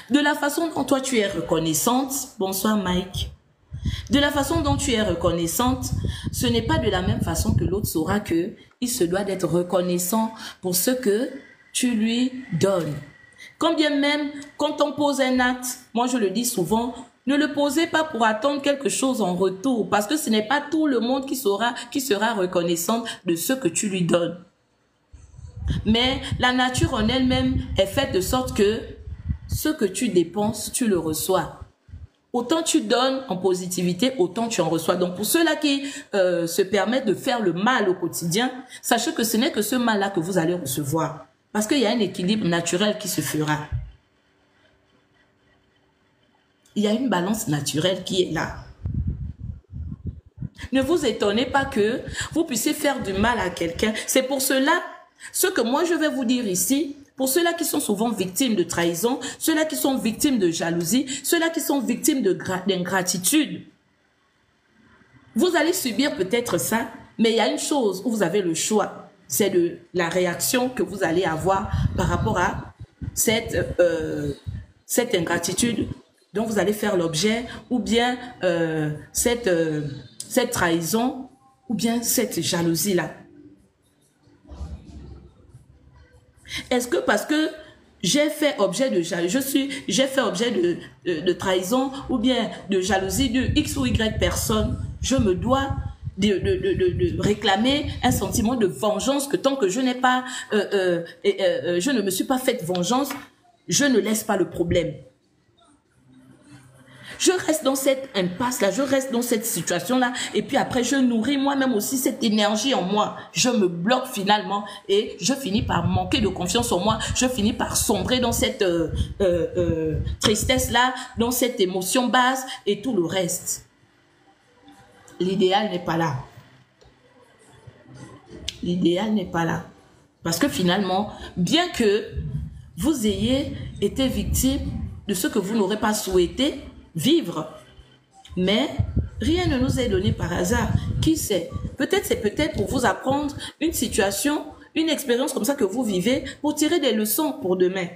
De la façon dont toi tu es reconnaissante, bonsoir Mike, de la façon dont tu es reconnaissante, ce n'est pas de la même façon que l'autre saura qu'il se doit d'être reconnaissant pour ce que tu lui donnes. Quand bien même, quand on pose un acte, moi je le dis souvent, ne le posez pas pour attendre quelque chose en retour, parce que ce n'est pas tout le monde qui sera reconnaissant de ce que tu lui donnes. Mais la nature en elle-même est faite de sorte que ce que tu dépenses, tu le reçois. Autant tu donnes en positivité, autant tu en reçois. Donc pour ceux-là qui se permettent de faire le mal au quotidien, sachez que ce n'est que ce mal-là que vous allez recevoir. Parce qu'il y a un équilibre naturel qui se fera. Il y a une balance naturelle qui est là. Ne vous étonnez pas que vous puissiez faire du mal à quelqu'un. C'est pour cela, ce que moi je vais vous dire ici, pour ceux-là qui sont souvent victimes de trahison, ceux-là qui sont victimes de jalousie, ceux-là qui sont victimes d'ingratitude, vous allez subir peut-être ça, mais il y a une chose où vous avez le choix, c'est de la réaction que vous allez avoir par rapport à cette ingratitude dont vous allez faire l'objet, ou bien cette trahison, ou bien cette jalousie-là. Est-ce que parce que j'ai fait objet de jalousie, j'ai fait objet de trahison, ou bien de jalousie de X ou Y personne, je me dois de réclamer un sentiment de vengeance que tant que je n'ai pas, je ne me suis pas fait vengeance, je ne laisse pas le problème. Je reste dans cette impasse-là, je reste dans cette situation-là, et puis après, je nourris moi-même aussi cette énergie en moi. Je me bloque finalement, et je finis par manquer de confiance en moi, je finis par sombrer dans cette tristesse-là, dans cette émotion basse, et tout le reste. L'idéal n'est pas là. L'idéal n'est pas là. Parce que finalement, bien que vous ayez été victime de ce que vous n'aurez pas souhaité vivre, mais rien ne nous est donné par hasard. Qui sait? Peut-être c'est peut-être pour vous apprendre une situation, une expérience comme ça que vous vivez, pour tirer des leçons pour demain.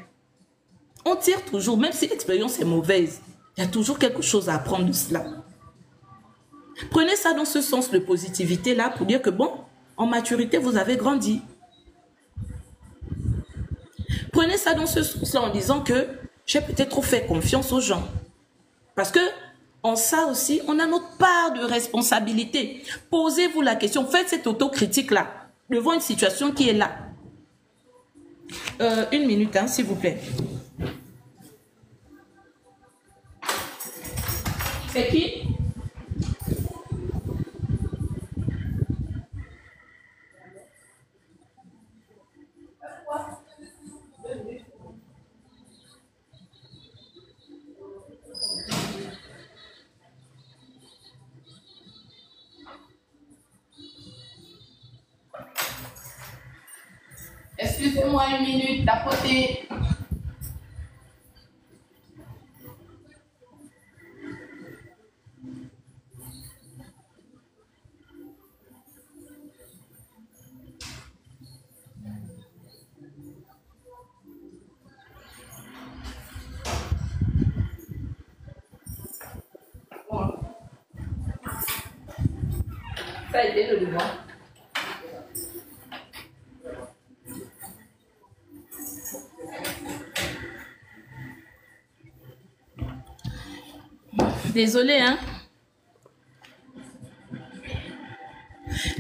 On tire toujours, même si l'expérience est mauvaise, il y a toujours quelque chose à apprendre de cela. Prenez ça dans ce sens de positivité-là pour dire que bon, en maturité, vous avez grandi. Prenez ça dans ce sens-là en disant que j'ai peut-être trop fait confiance aux gens. Parce que en ça aussi, on a notre part de responsabilité. Posez-vous la question, faites cette autocritique-là devant une situation qui est là. Une minute, hein, s'il vous plaît. C'est qui? Excusez-moi une minute, d'apporter. Ça a été le devant. Désolée, hein.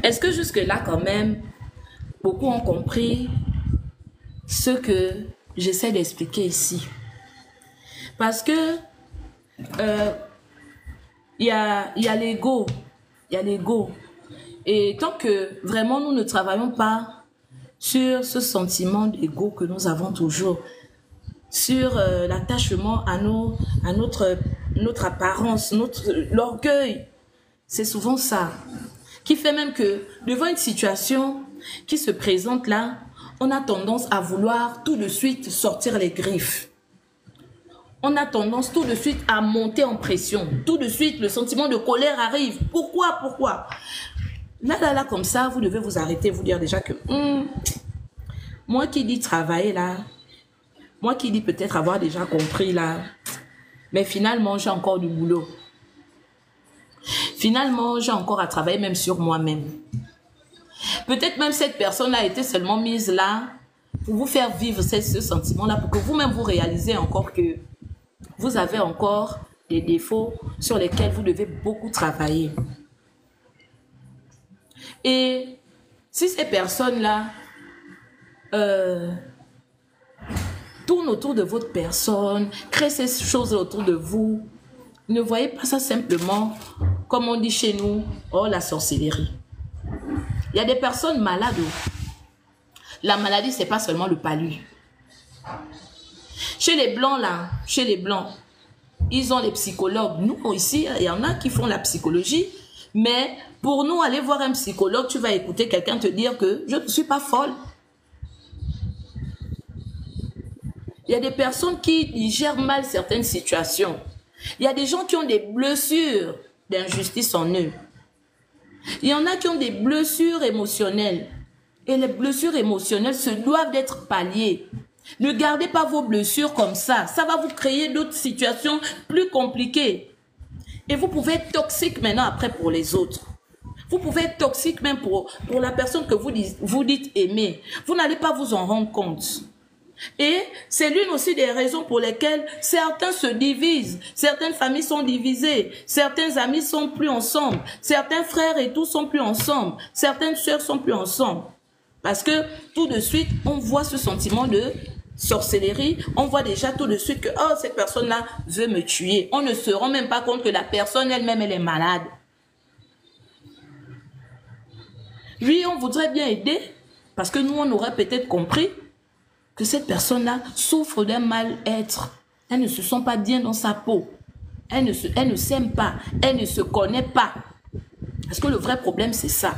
Est-ce que jusque-là, quand même, beaucoup ont compris ce que j'essaie d'expliquer ici? Parce que il y a l'ego. Il y a l'ego. Et tant que vraiment nous ne travaillons pas sur ce sentiment d'ego que nous avons toujours, sur l'attachement à notre apparence, l'orgueil, c'est souvent ça qui fait même que devant une situation qui se présente là, on a tendance à vouloir tout de suite sortir les griffes. On a tendance tout de suite à monter en pression. Tout de suite, le sentiment de colère arrive. Pourquoi? Là, comme ça, vous devez vous arrêter, vous dire déjà que moi qui dis travailler là, moi qui dis peut-être avoir déjà compris là, mais finalement, j'ai encore du boulot. Finalement, j'ai encore à travailler même sur moi-même. Peut-être même cette personne-là a été seulement mise là pour vous faire vivre ce sentiment-là, pour que vous-même vous réalisez encore que vous avez encore des défauts sur lesquels vous devez beaucoup travailler. Et si ces personnes-là tournent autour de votre personne, créent ces choses autour de vous, ne voyez pas ça simplement, comme on dit chez nous, oh la sorcellerie. Il y a des personnes malades. La maladie, c'est pas seulement le palu. Chez les Blancs, là, chez les Blancs, ils ont les psychologues. Nous, ici, il y en a qui font la psychologie, mais pour nous, aller voir un psychologue, tu vas écouter quelqu'un te dire que je ne suis pas folle. Il y a des personnes qui gèrent mal certaines situations. Il y a des gens qui ont des blessures d'injustice en eux. Il y en a qui ont des blessures émotionnelles. Et les blessures émotionnelles se doivent d'être palliées. Ne gardez pas vos blessures comme ça. Ça va vous créer d'autres situations plus compliquées. Et vous pouvez être toxique maintenant après pour les autres. Vous pouvez être toxique même pour la personne que vous dites aimer. Vous n'allez pas vous en rendre compte. Et c'est l'une aussi des raisons pour lesquelles certains se divisent. Certaines familles sont divisées. Certains amis sont plus ensemble. Certains frères et tout sont plus ensemble. Certaines sœurs sont plus ensemble. Parce que tout de suite, on voit ce sentiment de sorcellerie. On voit déjà tout de suite que oh, cette personne-là veut me tuer. On ne se rend même pas compte que la personne elle-même, elle est malade. Lui, on voudrait bien aider parce que nous, on aurait peut-être compris que cette personne-là souffre d'un mal-être. Elle ne se sent pas bien dans sa peau. Elle ne s'aime pas. Elle ne se connaît pas. Parce que le vrai problème, c'est ça.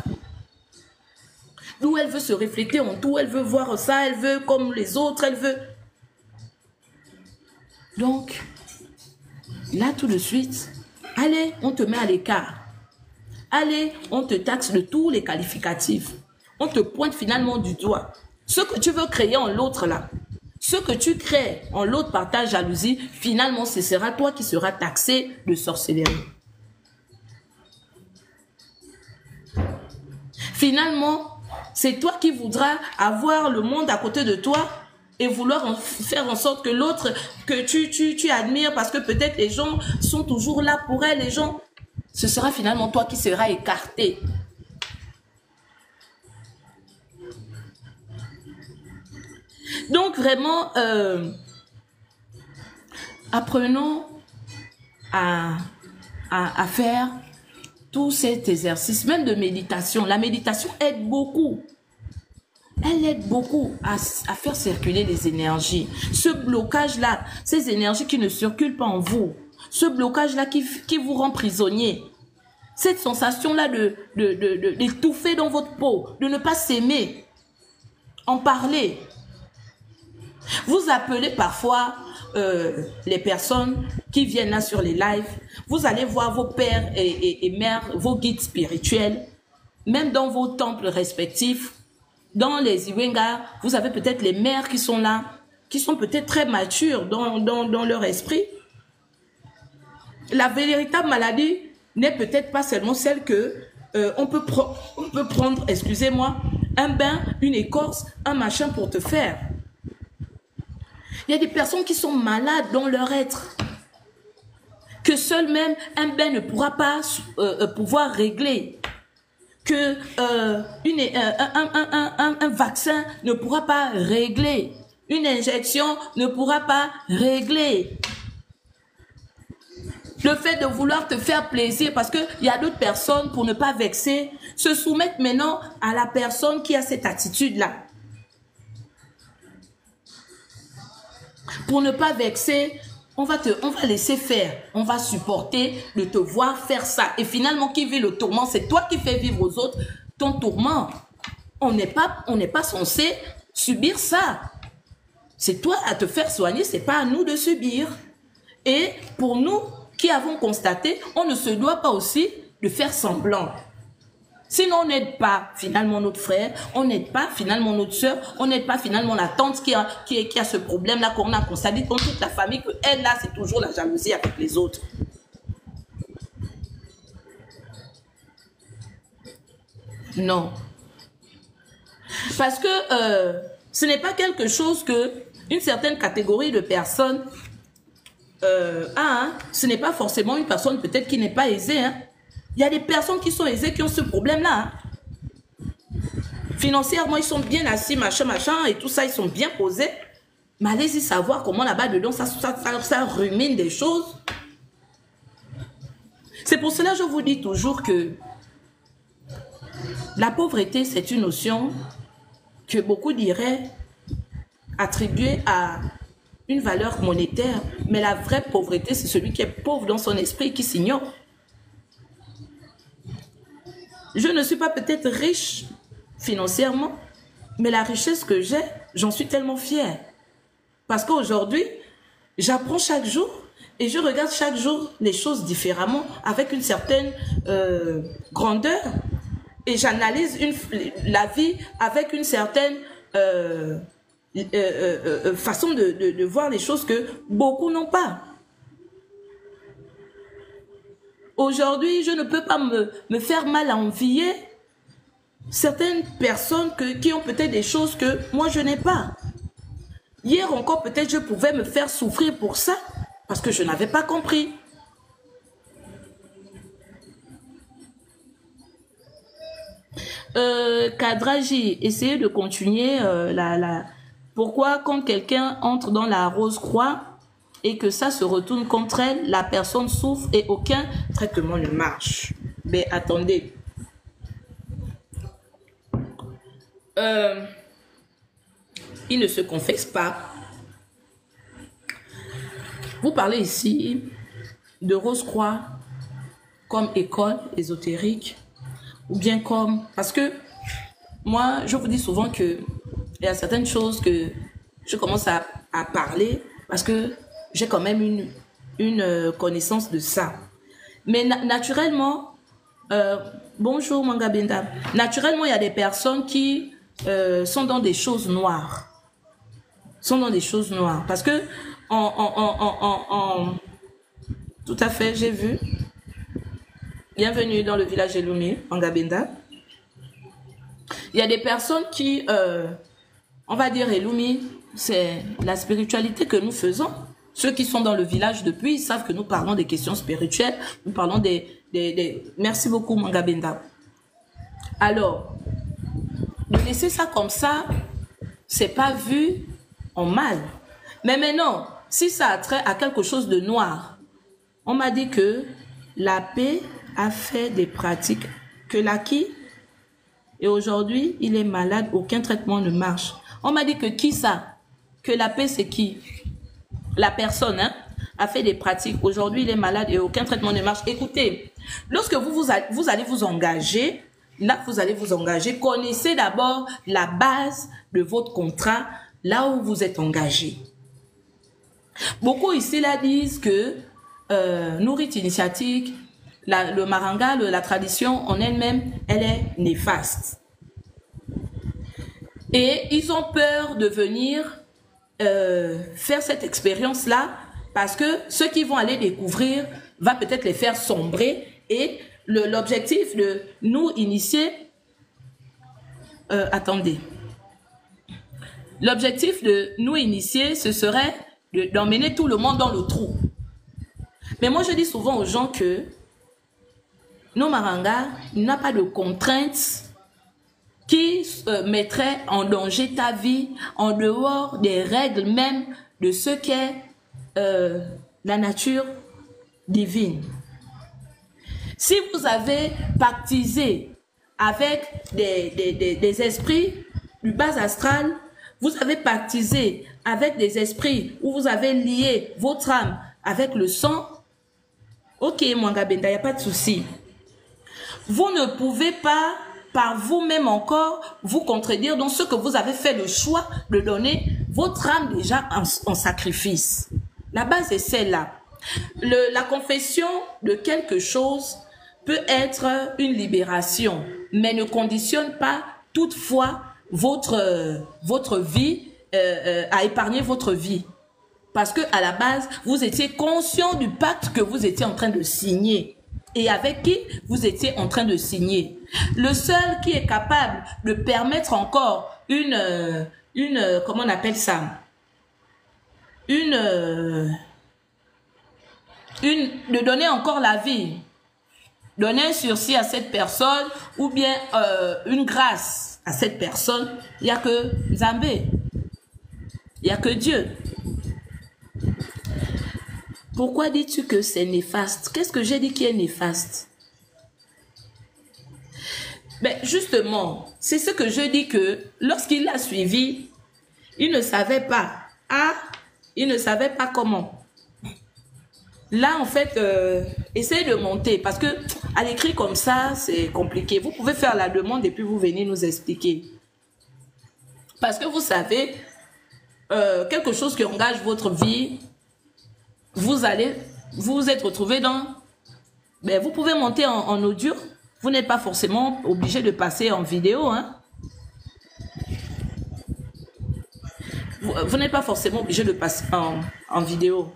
D'où elle veut se refléter en tout. Elle veut voir ça. Elle veut comme les autres. Elle veut... Donc, là, tout de suite, allez, on te met à l'écart. Allez, on te taxe de tous les qualificatifs. On te pointe finalement du doigt. Ce que tu veux créer en l'autre là, ce que tu crées en l'autre par ta jalousie, finalement, ce sera toi qui seras taxé de sorcellerie. Finalement, c'est toi qui voudras avoir le monde à côté de toi et vouloir faire en sorte que l'autre que tu admires, parce que peut-être les gens sont toujours là pour elle, les gens, ce sera finalement toi qui seras écarté. Donc vraiment, apprenons à faire tout cet exercice, même de méditation. La méditation aide beaucoup. Elle aide beaucoup à faire circuler les énergies. Ce blocage-là, ces énergies qui ne circulent pas en vous, ce blocage-là qui vous rend prisonnier, cette sensation-là d'étouffer dans votre peau, de ne pas s'aimer, en parler. Vous appelez parfois les personnes qui viennent là sur les lives, vous allez voir vos pères et mères, vos guides spirituels, même dans vos temples respectifs. Dans les Iwenga, vous avez peut-être les mères qui sont là, qui sont peut-être très matures dans leur esprit. La véritable maladie n'est peut-être pas seulement celle que on peut prendre, excusez-moi, un bain, une écorce, un machin pour te faire. Il y a des personnes qui sont malades dans leur être, que seul même un bain ne pourra pas pouvoir régler. Que un vaccin ne pourra pas régler, une injection ne pourra pas régler. Le fait de vouloir te faire plaisir, parce qu'il y a d'autres personnes, pour ne pas vexer, se soumettent maintenant à la personne qui a cette attitude-là. Pour ne pas vexer, on va laisser faire, on va supporter de te voir faire ça. Et finalement, qui vit le tourment, c'est toi qui fais vivre aux autres ton tourment. On n'est pas censé subir ça. C'est toi à te faire soigner, c'est pas à nous de subir. Et pour nous qui avons constaté, on ne se doit pas aussi de faire semblant. Sinon, on n'aide pas finalement notre frère, on n'aide pas finalement notre soeur, on n'aide pas finalement la tante qui a ce problème-là qu'on a constaté dans toute la famille, que elle là, c'est toujours la jalousie avec les autres. Non. Parce que ce n'est pas quelque chose que une certaine catégorie de personnes a. Ce n'est pas forcément une personne peut-être qui n'est pas aisée, hein. Il y a des personnes qui sont aisées qui ont ce problème-là. Financièrement, ils sont bien assis, machin, et tout ça, ils sont bien posés. Mais allez-y savoir comment là-bas dedans, ça rumine des choses. C'est pour cela que je vous dis toujours que la pauvreté, c'est une notion que beaucoup diraient attribuée à une valeur monétaire. Mais la vraie pauvreté, c'est celui qui est pauvre dans son esprit et qui s'ignore. Je ne suis pas peut-être riche financièrement, mais la richesse que j'ai, j'en suis tellement fière. Parce qu'aujourd'hui, j'apprends chaque jour et je regarde chaque jour les choses différemment, avec une certaine grandeur. Et j'analyse la vie avec une certaine façon de voir les choses que beaucoup n'ont pas. Aujourd'hui, je ne peux pas me faire mal à envier certaines personnes qui ont peut-être des choses que moi je n'ai pas. Hier encore, peut-être je pouvais me faire souffrir pour ça, parce que je n'avais pas compris. Kadraji, essayez de continuer. Pourquoi quand quelqu'un entre dans la rose-croix et que ça se retourne contre elle, la personne souffre et aucun traitement ne marche? Mais attendez. Il ne se confesse pas. Vous parlez ici de Rose-Croix comme école ésotérique ou bien comme... Parce que moi, je vous dis souvent qu'il y a certaines choses que je commence à parler parce que j'ai quand même une connaissance de ça. Mais naturellement, bonjour Manga Benda, naturellement, il y a des personnes qui sont dans des choses noires. Parce que tout à fait, j'ai vu. Bienvenue dans le village Elumi, Manga Benda. Il y a des personnes qui, on va dire Elumi, c'est la spiritualité que nous faisons. Ceux qui sont dans le village depuis, ils savent que nous parlons des questions spirituelles, nous parlons des... Merci beaucoup, Mangabenda. Alors, de laisser ça comme ça, c'est pas vu en mal. Mais maintenant, si ça a trait à quelque chose de noir, on m'a dit que la paix a fait des pratiques que l'acquis, et aujourd'hui, il est malade, aucun traitement ne marche. On m'a dit que qui ça? Que la paix, c'est qui? La personne a fait des pratiques. Aujourd'hui, il est malade et aucun traitement ne marche. Écoutez, lorsque vous allez vous engager, là, vous allez vous engager, connaissez d'abord la base de votre contrat, là où vous êtes engagé. Beaucoup ici là disent que Nourrit initiatique, le maranga, la tradition en elle-même, elle est néfaste. Et ils ont peur de venir faire cette expérience-là parce que ceux qui vont aller découvrir va peut-être les faire sombrer et l'objectif de nous initier... attendez. L'objectif de nous initier, ce serait d'emmener tout le monde dans le trou. Mais moi, je dis souvent aux gens que nos marangas, il n'y a pas de contraintes qui mettraient en danger ta vie en dehors des règles même de ce qu'est la nature divine. Si vous avez pactisé avec des esprits du bas astral, vous avez pactisé avec des esprits où vous avez lié votre âme avec le sang, ok, Mwangabenda, il n'y a pas de souci. Vous ne pouvez pas, par vous-même encore, vous contredire dans ce que vous avez fait le choix de donner votre âme déjà en sacrifice. La base est celle-là. La confession de quelque chose peut être une libération, mais ne conditionne pas toutefois votre vie, à épargner votre vie. Parce que à la base, vous étiez conscient du pacte que vous étiez en train de signer. Et avec qui vous étiez en train de signer. Le seul qui est capable de permettre encore comment on appelle ça? De donner encore la vie. Donner un sursis à cette personne ou bien une grâce à cette personne. Il n'y a que Zambé. Il n'y a que Dieu. Pourquoi dis-tu que c'est néfaste? Qu'est-ce que j'ai dit qui est néfaste? Ben justement, c'est ce que je dis que lorsqu'il l'a suivi, il ne savait pas. Il ne savait pas comment. Là, en fait, essayez de monter parce que à l'écrit comme ça, c'est compliqué. Vous pouvez faire la demande et puis vous venez nous expliquer. Parce que vous savez, quelque chose qui engage votre vie, vous allez vous être retrouvé dans... Ben, vous pouvez monter en audio. Vous n'êtes pas forcément obligé de passer en vidéo. Hein. Vous n'êtes pas forcément obligé de passer en vidéo.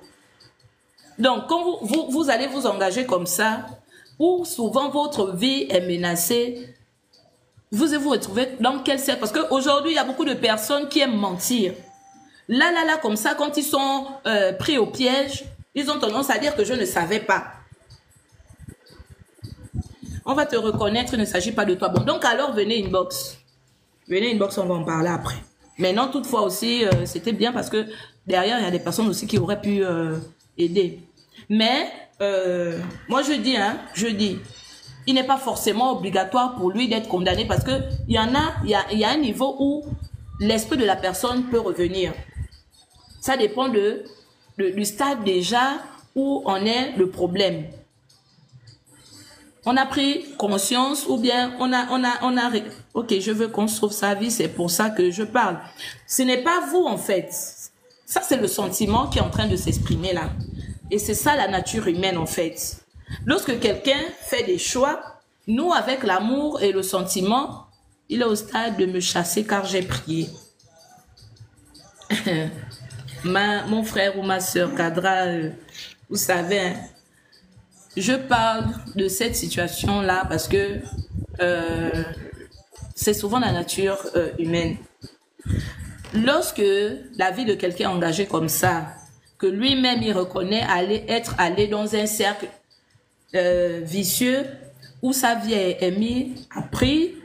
Donc, quand vous allez vous engager comme ça, où souvent votre vie est menacée, vous allez vous retrouver dans quel cercle? Parce qu'aujourd'hui, il y a beaucoup de personnes qui aiment mentir. Là, comme ça, quand ils sont pris au piège, ils ont tendance à dire que je ne savais pas. On va te reconnaître, il ne s'agit pas de toi. Bon, donc alors, venez inbox. Venez inbox, on va en parler après. Maintenant, toutefois aussi, c'était bien parce que derrière, il y a des personnes aussi qui auraient pu aider. Mais, moi je dis, il n'est pas forcément obligatoire pour lui d'être condamné parce que il y a un niveau où l'esprit de la personne peut revenir. Ça dépend du stade déjà où en est le problème. On a pris conscience ou bien on a ok, je veux qu'on sauve sa vie, c'est pour ça que je parle. Ce n'est pas vous en fait. Ça c'est le sentiment qui est en train de s'exprimer là. Et c'est ça la nature humaine en fait. Lorsque quelqu'un fait des choix, nous avec l'amour et le sentiment, il est au stade de me chasser car j'ai prié. Mon frère ou ma soeur Kadra, vous savez, hein, je parle de cette situation-là parce que c'est souvent la nature humaine. lorsque la vie de quelqu'un est engagée comme ça, que lui-même il reconnaît être allé dans un cercle vicieux où sa vie est mise à prix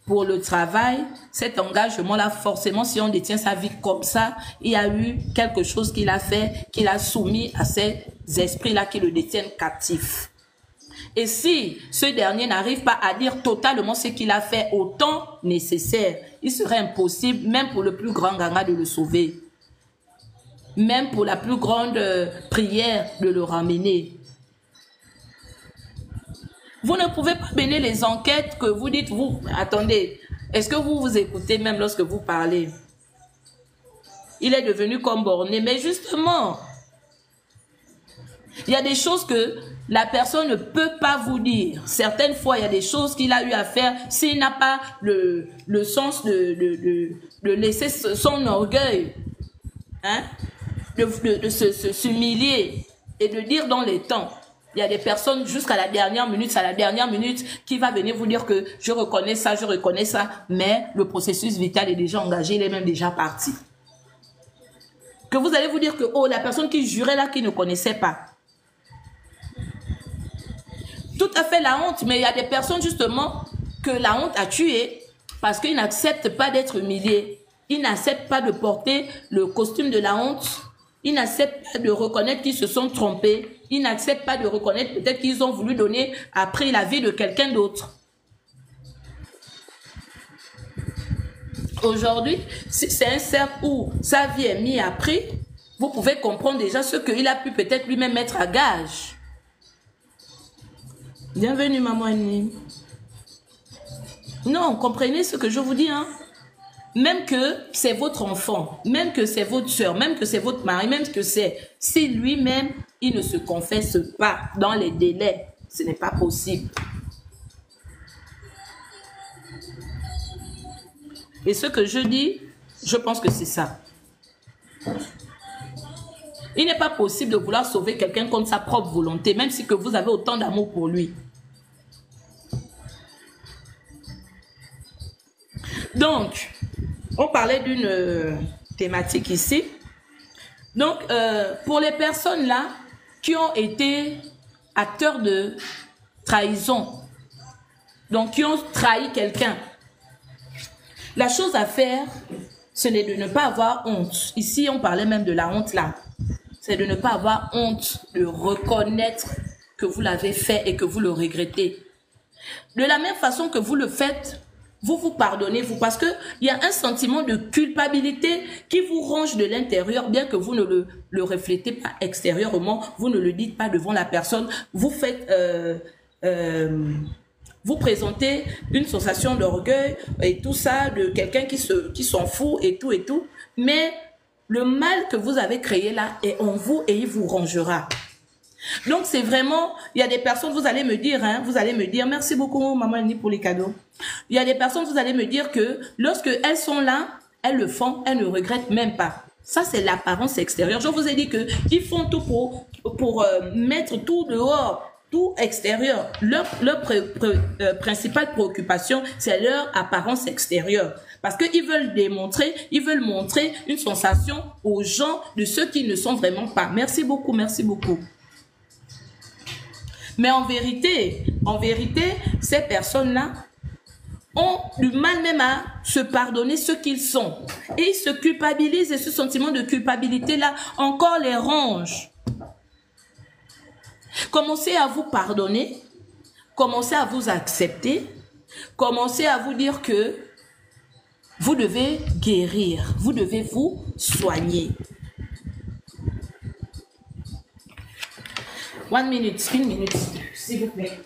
pour le travail, cet engagement-là, forcément, si on détient sa vie comme ça, il y a eu quelque chose qu'il a fait, qu'il a soumis à ces esprits-là qui le détiennent captif. Et si ce dernier n'arrive pas à dire totalement ce qu'il a fait au temps nécessaire, il serait impossible, même pour le plus grand ganga, de le sauver. Même pour la plus grande prière, de le ramener. Vous ne pouvez pas mener les enquêtes que vous dites, vous, attendez, est-ce que vous vous écoutez même lorsque vous parlez? Il est devenu comme borné, mais justement, il y a des choses que la personne ne peut pas vous dire. Certaines fois, il y a des choses qu'il a eu à faire s'il n'a pas le sens de laisser son orgueil, hein, de s'humilier et de dire dans les temps. Il y a des personnes jusqu'à la dernière minute, c'est à la dernière minute qui va venir vous dire que je reconnais ça, mais le processus vital est déjà engagé, il est même déjà parti. Que vous allez vous dire que, oh, la personne qui jurait là, qui ne connaissait pas. Tout à fait la honte, mais il y a des personnes justement que la honte a tué parce qu'ils n'acceptent pas d'être humiliés. Ils n'acceptent pas de porter le costume de la honte. Ils n'acceptent pas de reconnaître qu'ils se sont trompés. Ils n'acceptent pas de reconnaître peut-être qu'ils ont voulu donner après la vie de quelqu'un d'autre. Aujourd'hui, si c'est un cercle où sa vie est mise à prix, vous pouvez comprendre déjà ce qu'il a pu peut-être lui-même mettre à gage. Bienvenue, maman Annie. Non, comprenez ce que je vous dis, hein. Même que c'est votre enfant, même que c'est votre soeur, même que c'est votre mari, même que c'est... Si lui-même, il ne se confesse pas dans les délais, ce n'est pas possible. Et ce que je dis, je pense que c'est ça. Il n'est pas possible de vouloir sauver quelqu'un contre sa propre volonté, même si que vous avez autant d'amour pour lui. Donc, on parlait d'une thématique ici. Donc, pour les personnes là qui ont été acteurs de trahison, donc qui ont trahi quelqu'un, la chose à faire, ce n'est de ne pas avoir honte. Ici, on parlait même de la honte là. C'est de ne pas avoir honte, de reconnaître que vous l'avez fait et que vous le regrettez. De la même façon que vous le faites, vous vous pardonnez, vous, parce qu'il y a un sentiment de culpabilité qui vous ronge de l'intérieur, bien que vous ne le reflétez pas extérieurement, vous ne le dites pas devant la personne, vous faites... vous présentez une sensation d'orgueil et tout ça, de quelqu'un qui s'en fout et tout, mais le mal que vous avez créé là est en vous et il vous rongera. Donc c'est vraiment, il y a des personnes, vous allez me dire, merci beaucoup maman Annie pour les cadeaux. Il y a des personnes, vous allez me dire que lorsque elles sont là, elles le font, elles ne regrettent même pas. Ça c'est l'apparence extérieure. Je vous ai dit que ils font tout pour mettre tout dehors, tout extérieur. Leur principale préoccupation, c'est leur apparence extérieure. Parce qu'ils veulent démontrer, ils veulent montrer une sensation aux gens de ceux qui ne sont vraiment pas. Merci beaucoup, merci beaucoup. Mais en vérité, ces personnes-là ont du mal même à se pardonner ce qu'ils sont. Et ils se culpabilisent et ce sentiment de culpabilité-là encore les ronge. Commencez à vous pardonner, commencez à vous accepter, commencez à vous dire que vous devez guérir, vous devez vous soigner. 1 minute, s'il vous plaît.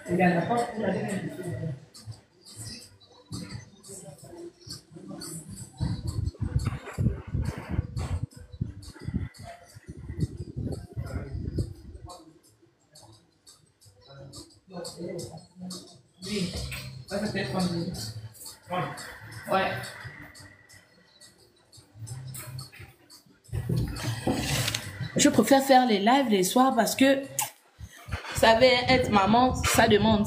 Regarde la porte, oui, ça peut être 1 minute. Ouais. Je préfère faire les lives les soirs parce que, vous savez, être maman, ça demande.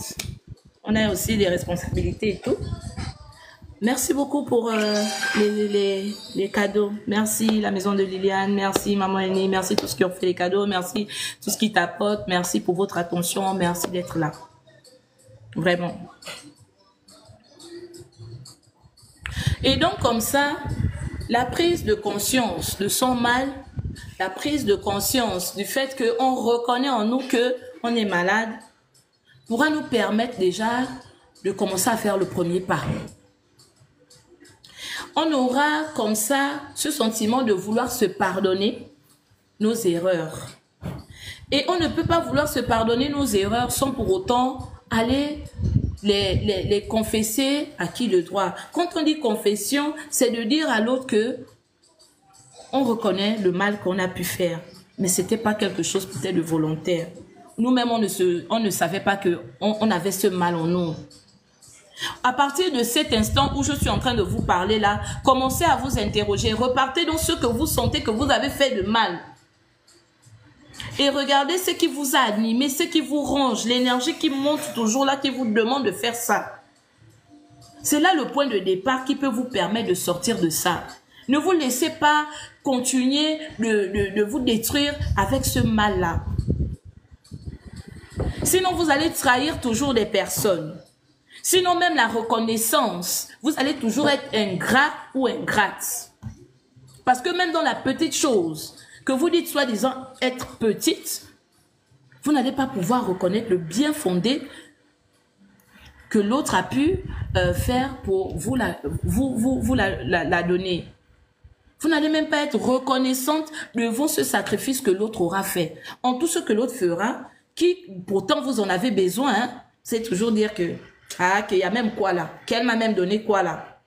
On a aussi des responsabilités et tout. Merci beaucoup pour les cadeaux. Merci la maison de Liliane, merci Maman Annie, merci tous qui ont fait les cadeaux, merci tout ce qui tapote, merci pour votre attention, merci d'être là. Vraiment. Et donc comme ça, la prise de conscience de son mal, la prise de conscience du fait qu'on reconnaît en nous qu'on est malade, pourra nous permettre déjà de commencer à faire le premier pas. On aura comme ça ce sentiment de vouloir se pardonner nos erreurs. Et on ne peut pas vouloir se pardonner nos erreurs sans pour autant aller les confesser à qui de droit. Quand on dit confession, c'est de dire à l'autre que on reconnaît le mal qu'on a pu faire, mais ce n'était pas quelque chose peut-être de volontaire. Nous-mêmes, on ne savait pas qu'on avait ce mal en nous. À partir de cet instant où je suis en train de vous parler là, commencez à vous interroger, repartez dans ce que vous sentez que vous avez fait de mal. Et regardez ce qui vous a animé, ce qui vous ronge, l'énergie qui monte toujours là, qui vous demande de faire ça. C'est là le point de départ qui peut vous permettre de sortir de ça. Ne vous laissez pas continuer de vous détruire avec ce mal-là. Sinon, vous allez trahir toujours des personnes. Sinon, même la reconnaissance, vous allez toujours être ingrat ou ingrate. Parce que même dans la petite chose que vous dites soi-disant être petite, vous n'allez pas pouvoir reconnaître le bien fondé que l'autre a pu faire pour vous la donner. Vous n'allez même pas être reconnaissante devant ce sacrifice que l'autre aura fait. En tout ce que l'autre fera, qui pourtant vous en avez besoin, hein, c'est toujours dire que qu'il y a même quoi là, qu'elle m'a même donné quoi là.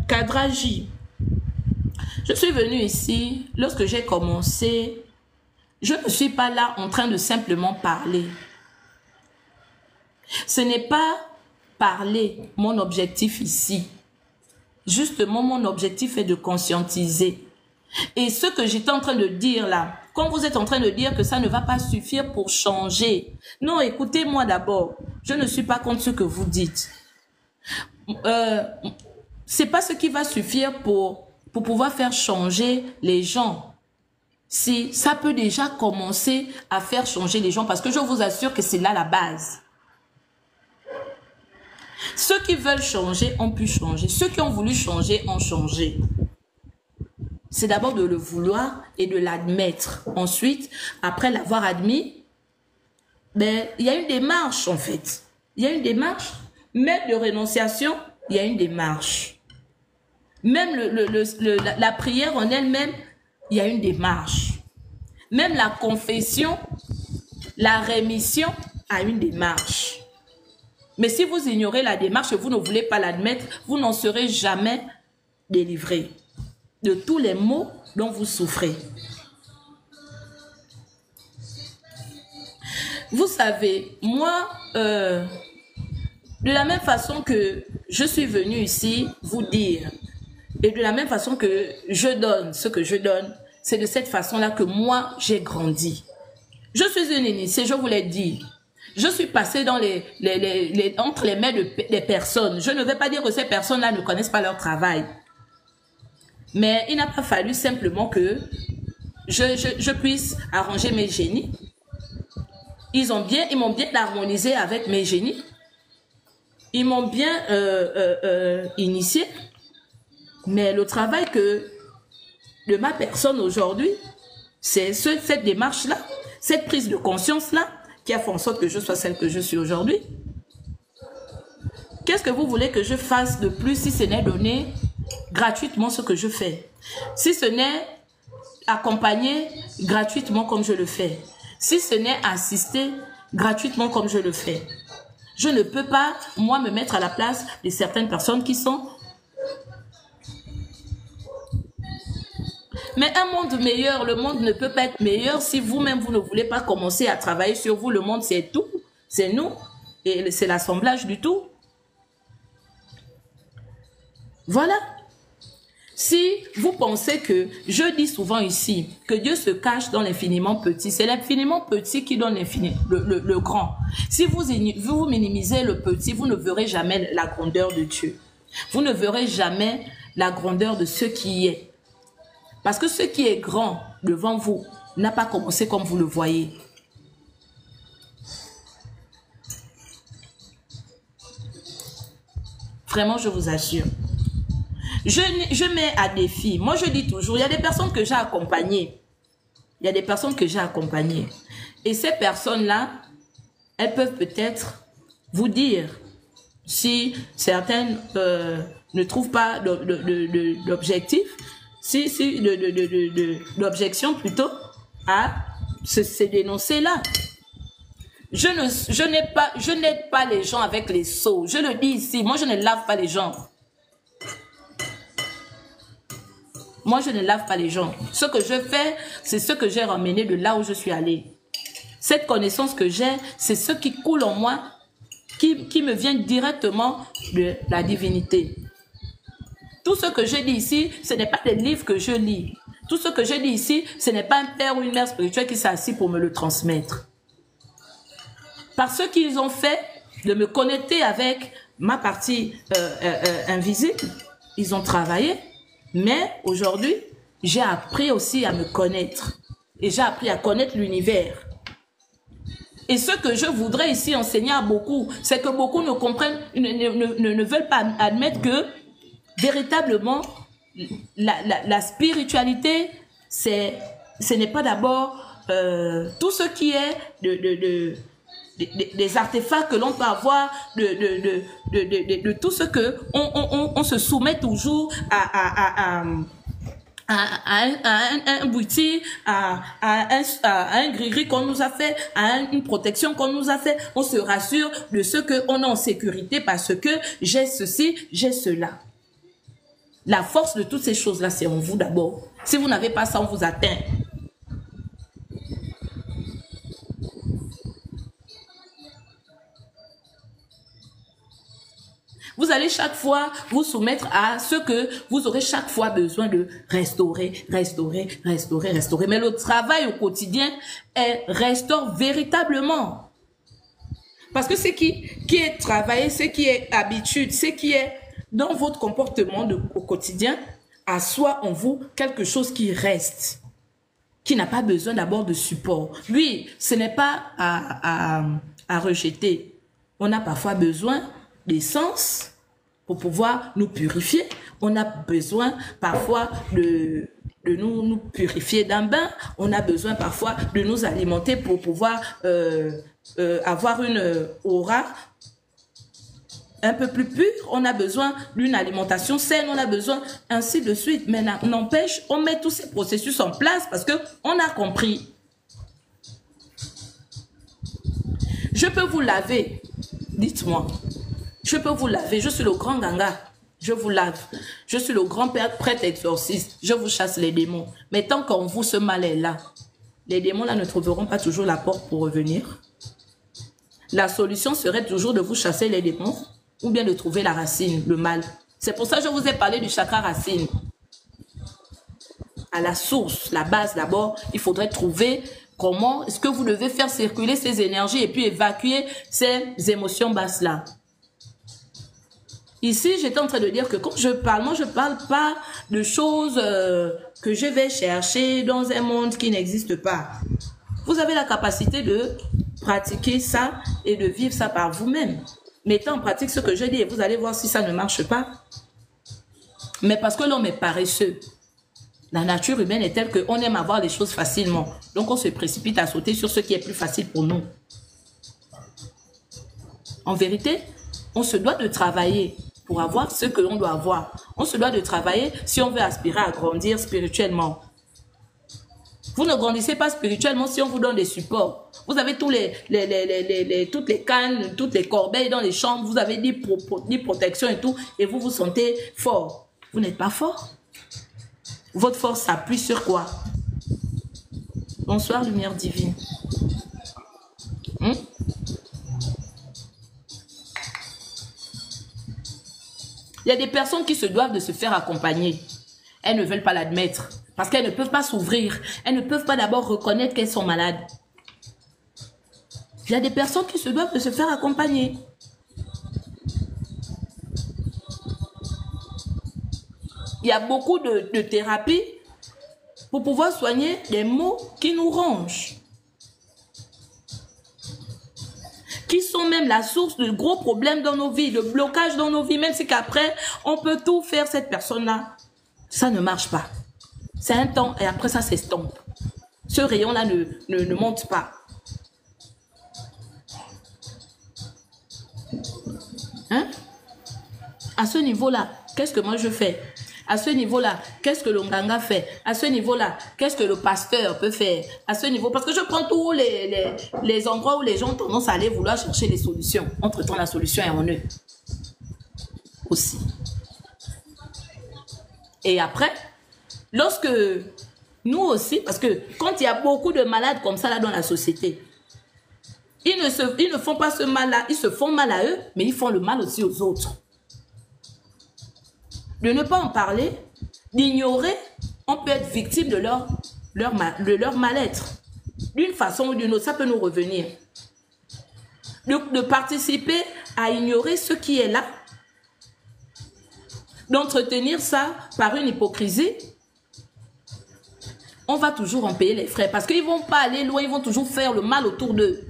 Kadraji, je suis venue ici, lorsque j'ai commencé, je ne suis pas là en train de simplement parler. Ce n'est pas parler mon objectif ici. Justement, mon objectif est de conscientiser. Et ce que j'étais en train de dire là, quand vous êtes en train de dire que ça ne va pas suffire pour changer. Non, écoutez-moi d'abord. Je ne suis pas contre ce que vous dites. C'est pas ce qui va suffire pour pouvoir faire changer les gens. Si ça peut déjà commencer à faire changer les gens, parce que je vous assure que c'est là la base. Ceux qui veulent changer ont pu changer. Ceux qui ont voulu changer ont changé. C'est d'abord de le vouloir et de l'admettre. Ensuite, après l'avoir admis, ben, il y a une démarche en fait. Il y a une démarche. Même de rénonciation, il y a une démarche. Même la prière en elle-même, il y a une démarche. Même la confession, la rémission a une démarche. Mais si vous ignorez la démarche et vous ne voulez pas l'admettre, vous n'en serez jamais délivré de tous les maux dont vous souffrez. Vous savez, moi, de la même façon que je suis venue ici vous dire, et de la même façon que je donne ce que je donne, c'est de cette façon-là que moi, j'ai grandi. Je suis une initiée, je vous l'ai dit. Je suis passée dans entre les mains des personnes. Je ne vais pas dire que ces personnes-là ne connaissent pas leur travail. Mais il n'a pas fallu simplement que je puisse arranger mes génies. Ils m'ont bien harmonisé avec mes génies. Ils m'ont bien initié. Mais le travail de ma personne aujourd'hui, c'est cette démarche-là, cette prise de conscience-là, qui a fait en sorte que je sois celle que je suis aujourd'hui. Qu'est-ce que vous voulez que je fasse de plus si ce n'est donner gratuitement ce que je fais? Si ce n'est accompagner gratuitement comme je le fais? Si ce n'est assister gratuitement comme je le fais? Je ne peux pas, moi, me mettre à la place de certaines personnes qui sont... Mais un monde meilleur, le monde ne peut pas être meilleur si vous-même, vous ne voulez pas commencer à travailler sur vous. Le monde, c'est tout, c'est nous, et c'est l'assemblage du tout. Voilà. Si vous pensez que, je dis souvent ici, que Dieu se cache dans l'infiniment petit, c'est l'infiniment petit qui donne le grand. Si vous minimisez le petit, vous ne verrez jamais la grandeur de Dieu. Vous ne verrez jamais la grandeur de ce qui est. Parce que ce qui est grand devant vous n'a pas commencé comme vous le voyez. Vraiment, je vous assure. Je mets à défi. Moi, je dis toujours, il y a des personnes que j'ai accompagnées. Il y a des personnes que j'ai accompagnées. Et ces personnes-là, elles peuvent peut-être vous dire, si certaines ne trouvent pas d'objectif, d'objection plutôt, à se dénoncer là. Je n'aide pas les gens avec les seaux. Je le dis ici, moi je ne lave pas les gens. Moi je ne lave pas les gens. Ce que je fais, c'est ce que j'ai ramené de là où je suis allée. Cette connaissance que j'ai, c'est ce qui coule en moi, qui me vient directement de la divinité. Tout ce que je dis ici, ce n'est pas des livres que je lis. Tout ce que je dis ici, ce n'est pas un père ou une mère spirituelle qui s'est assis pour me le transmettre. Par ce qu'ils ont fait, de me connecter avec ma partie invisible, ils ont travaillé. Mais aujourd'hui, j'ai appris aussi à me connaître. Et j'ai appris à connaître l'univers. Et ce que je voudrais ici enseigner à beaucoup, c'est que beaucoup ne comprennent, ne veulent pas admettre que véritablement, la spiritualité, ce n'est pas d'abord tout ce qui est des artefacts que l'on peut avoir, de tout ce que on se soumet toujours à un bouti, à un gris-gris qu'on nous a fait, à une protection qu'on nous a fait. On se rassure de ce qu'on est en sécurité parce que j'ai ceci, j'ai cela. La force de toutes ces choses-là, c'est en vous d'abord. Si vous n'avez pas ça, on vous atteint. Vous allez chaque fois vous soumettre à ce que vous aurez chaque fois besoin de restaurer. Mais le travail au quotidien restaure véritablement. Parce que ce qui est travaillé, ce qui est habitude, ce qui est dans votre comportement au quotidien, assoit en vous quelque chose qui reste, qui n'a pas besoin d'abord de support. Lui, ce n'est pas à rejeter. On a parfois besoin d'essence pour pouvoir nous purifier. On a besoin parfois de nous purifier d'un bain. On a besoin parfois de nous alimenter pour pouvoir avoir une aura un peu plus pure. On a besoin d'une alimentation saine. On a besoin ainsi de suite. Mais n'empêche, on met tous ces processus en place parce qu'on a compris. Je peux vous laver. Dites-moi. Je peux vous laver. Je suis le grand ganga. Je vous lave. Je suis le grand prêtre exorciste. Je vous chasse les démons. Mais tant qu'en vous, ce mal est là, les démons là ne trouveront pas toujours la porte pour revenir. La solution serait toujours de vous chasser les démons ou bien de trouver la racine, le mal. C'est pour ça que je vous ai parlé du chakra racine. À la source, la base d'abord, il faudrait trouver comment est-ce que vous devez faire circuler ces énergies et puis évacuer ces émotions basses-là. Ici, j'étais en train de dire que quand je parle, moi je ne parle pas de choses que je vais chercher dans un monde qui n'existe pas. Vous avez la capacité de pratiquer ça et de vivre ça par vous-même. Mettez en pratique ce que je dis et vous allez voir si ça ne marche pas. Mais parce que l'homme est paresseux. La nature humaine est telle qu'on aime avoir les choses facilement. Donc on se précipite à sauter sur ce qui est plus facile pour nous. En vérité, on se doit de travailler pour avoir ce que l'on doit avoir. On se doit de travailler si on veut aspirer à grandir spirituellement. Vous ne grandissez pas spirituellement si on vous donne des supports. Vous avez toutes les cannes, toutes les corbeilles dans les chambres, vous avez des protections et tout, et vous vous sentez fort. Vous n'êtes pas fort. Votre force s'appuie sur quoi? Bonsoir, lumière divine. Il y a des personnes qui se doivent de se faire accompagner. elles ne veulent pas l'admettre. Parce qu'elles ne peuvent pas s'ouvrir. Elles ne peuvent pas d'abord reconnaître qu'elles sont malades. Il y a des personnes qui se doivent de se faire accompagner. Il y a beaucoup de thérapies pour pouvoir soigner des maux qui nous rongent. Qui sont même la source de gros problèmes dans nos vies, de blocages dans nos vies, même si qu'après, on peut tout faire cette personne-là. Ça ne marche pas. C'est un temps et après ça s'estompe. Ce rayon-là ne monte pas. Hein? À ce niveau-là, qu'est-ce que moi je fais? À ce niveau-là, qu'est-ce que le nganga fait? À ce niveau-là, qu'est-ce que le pasteur peut faire? À ce niveau, parce que je prends tous les endroits où les gens ont tendance à aller vouloir chercher les solutions. Entre-temps, la solution est en eux. Aussi. Et après, lorsque nous aussi, parce que quand il y a beaucoup de malades comme ça là dans la société, ils ne font pas ce mal-là, ils se font mal à eux, mais ils font le mal aussi aux autres. De ne pas en parler, d'ignorer, on peut être victime de leur mal-être. D'une façon ou d'une autre, ça peut nous revenir. De participer à ignorer ce qui est là, d'entretenir ça par une hypocrisie, on va toujours en payer les frais. Parce qu'ils ne vont pas aller loin, ils vont toujours faire le mal autour d'eux.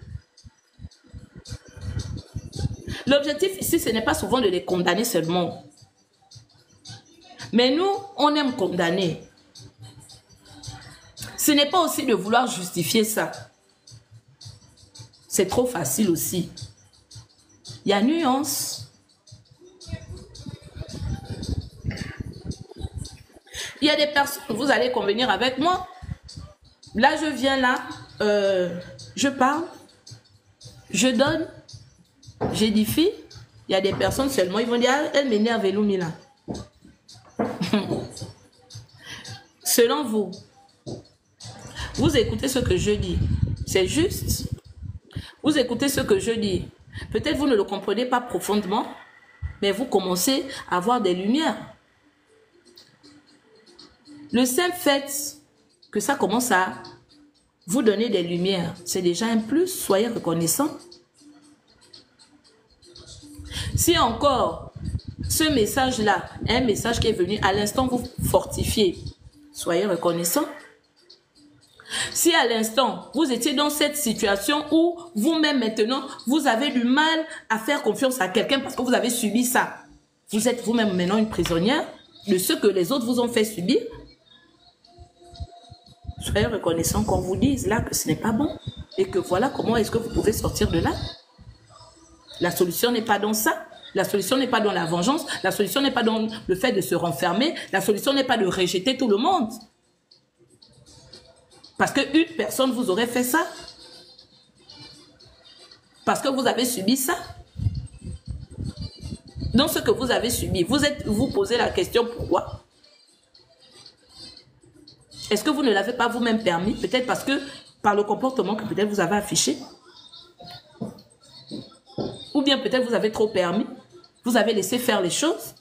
L'objectif ici, ce n'est pas souvent de les condamner seulement. Mais nous, on aime condamner. Ce n'est pas aussi de vouloir justifier ça. C'est trop facile aussi. Il y a nuance. Il y a des personnes, vous allez convenir avec moi. Là, je viens là, je parle, je donne, j'édifie. Il y a des personnes seulement, ils vont dire, ah, elle m'énerve, Elumi là. Selon vous, vous écoutez ce que je dis, c'est juste. Vous écoutez ce que je dis. Peut-être vous ne le comprenez pas profondément, mais vous commencez à avoir des lumières. Le simple fait que ça commence à vous donner des lumières, c'est déjà un plus, soyez reconnaissants. Si encore ce message-là est un message qui est venu à l'instant vous fortifier, soyez reconnaissants. Si à l'instant, vous étiez dans cette situation où vous-même maintenant, vous avez du mal à faire confiance à quelqu'un parce que vous avez subi ça. Vous êtes vous-même maintenant une prisonnière de ce que les autres vous ont fait subir. Soyez reconnaissants qu'on vous dise là que ce n'est pas bon et que voilà comment est-ce que vous pouvez sortir de là. La solution n'est pas dans ça. La solution n'est pas dans la vengeance. La solution n'est pas dans le fait de se renfermer. La solution n'est pas de rejeter tout le monde. Parce qu'une personne vous aurait fait ça. Parce que vous avez subi ça. Dans ce que vous avez subi, vous posez la question pourquoi? Est-ce que vous ne l'avez pas vous-même permis? Peut-être parce que par le comportement que peut-être vous avez affiché. Ou bien peut-être vous avez trop permis. Vous avez laissé faire les choses.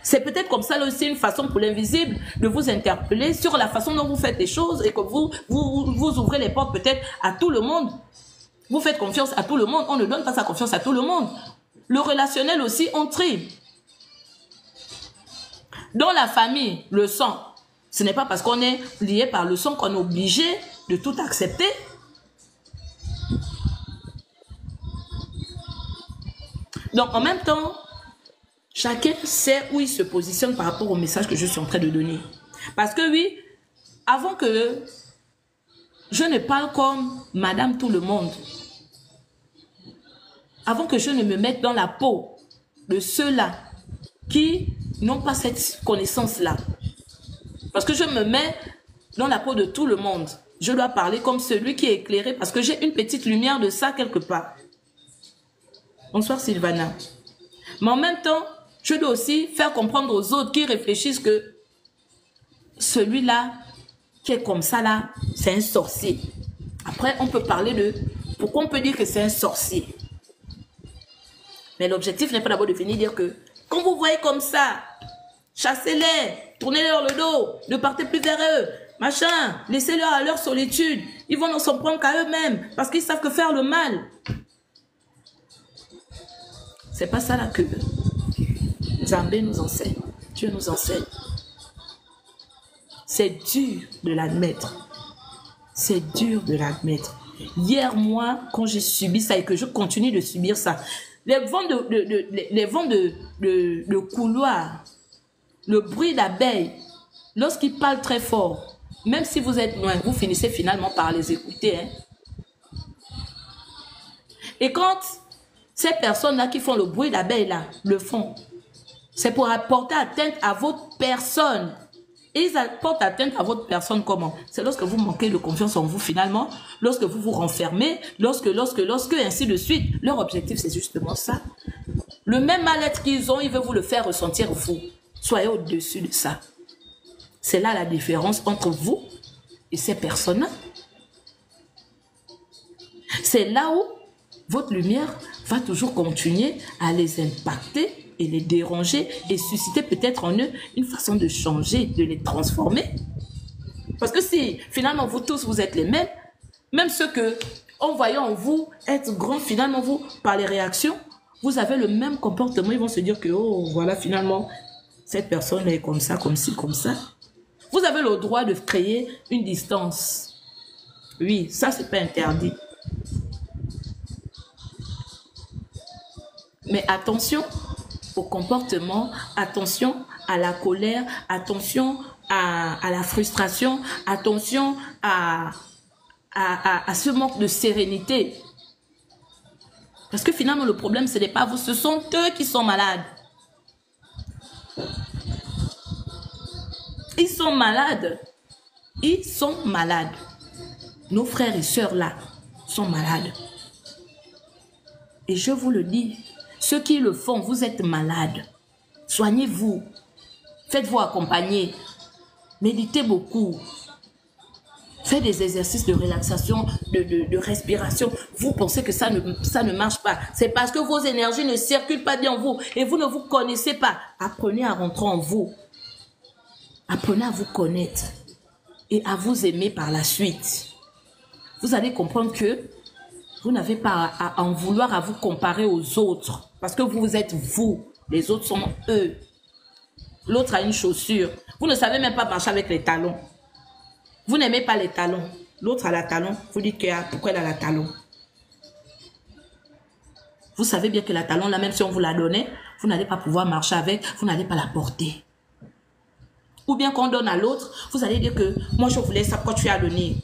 C'est peut-être comme ça là aussi une façon pour l'invisible de vous interpeller sur la façon dont vous faites les choses et que vous ouvrez les portes peut-être à tout le monde. Vous faites confiance à tout le monde. On ne donne pas sa confiance à tout le monde. Le relationnel aussi, on trie. Dans la famille, le sang, ce n'est pas parce qu'on est lié par le sang qu'on est obligé de tout accepter. Donc en même temps, chacun sait où il se positionne par rapport au message que je suis en train de donner. Parce que oui, avant que je ne parle comme Madame tout le monde, avant que je ne me mette dans la peau de ceux-là qui n'ont pas cette connaissance-là, parce que je me mets dans la peau de tout le monde, je dois parler comme celui qui est éclairé parce que j'ai une petite lumière de ça quelque part. Bonsoir Sylvana. Mais en même temps, je dois aussi faire comprendre aux autres qui réfléchissent que celui-là qui est comme ça là, c'est un sorcier. Après, on peut parler de pourquoi on peut dire que c'est un sorcier. Mais l'objectif n'est pas d'abord de venir dire que quand vous voyez comme ça, chassez-les, tournez-leur le dos, ne partez plus vers eux, machin, laissez-leur à leur solitude. Ils vont s'en prendre qu'à eux-mêmes parce qu'ils savent que faire le mal. C'est pas ça là que Zambé nous enseigne. Dieu nous enseigne. C'est dur de l'admettre. C'est dur de l'admettre. Hier, moi, quand j'ai subi ça et que je continue de subir ça, les vents de couloir, le bruit d'abeilles, lorsqu'ils parlent très fort, même si vous êtes loin, vous finissez finalement par les écouter. Hein. Et quand ces personnes-là qui font le bruit d'abeilles là le font, c'est pour apporter atteinte à votre personne. Et ils apportent atteinte à votre personne comment? C'est lorsque vous manquez de confiance en vous finalement, lorsque vous vous renfermez, lorsque, ainsi de suite. Leur objectif, c'est justement ça. Le même mal-être qu'ils ont, ils veulent vous le faire ressentir vous. Soyez au-dessus de ça. C'est là la différence entre vous et ces personnes-là. C'est là où votre lumière va toujours continuer à les impacter et les déranger et susciter peut-être en eux une façon de changer, de les transformer. Parce que si finalement vous tous vous êtes les mêmes, même ceux que, en voyant en vous être grands, finalement vous, par les réactions, vous avez le même comportement, ils vont se dire que, oh voilà, finalement, cette personne est comme ça, comme ci, comme ça. Vous avez le droit de créer une distance. Oui, ça c'est pas interdit. Mais attention au comportement, attention à la colère, attention à la frustration, attention à ce manque de sérénité. Parce que finalement, le problème, ce n'est pas vous, ce sont eux qui sont malades. Ils sont malades. Ils sont malades. Nos frères et sœurs là sont malades. Et je vous le dis, ceux qui le font, vous êtes malades. Soignez-vous. Faites-vous accompagner. Méditez beaucoup. Faites des exercices de relaxation, de respiration. Vous pensez que ça ne marche pas. C'est parce que vos énergies ne circulent pas bien en vous et vous ne vous connaissez pas. Apprenez à rentrer en vous. Apprenez à vous connaître et à vous aimer par la suite. Vous allez comprendre que vous n'avez pas à en vouloir à vous comparer aux autres. Parce que vous êtes vous. Les autres sont eux. L'autre a une chaussure. Vous ne savez même pas marcher avec les talons. Vous n'aimez pas les talons. L'autre a la talon. Vous dites que, pourquoi elle a la talon? Vous savez bien que la talon, là, même si on vous la donnait, vous n'allez pas pouvoir marcher avec. Vous n'allez pas la porter. Ou bien qu'on donne à l'autre, vous allez dire que moi je voulais ça, pourquoi tu as donné?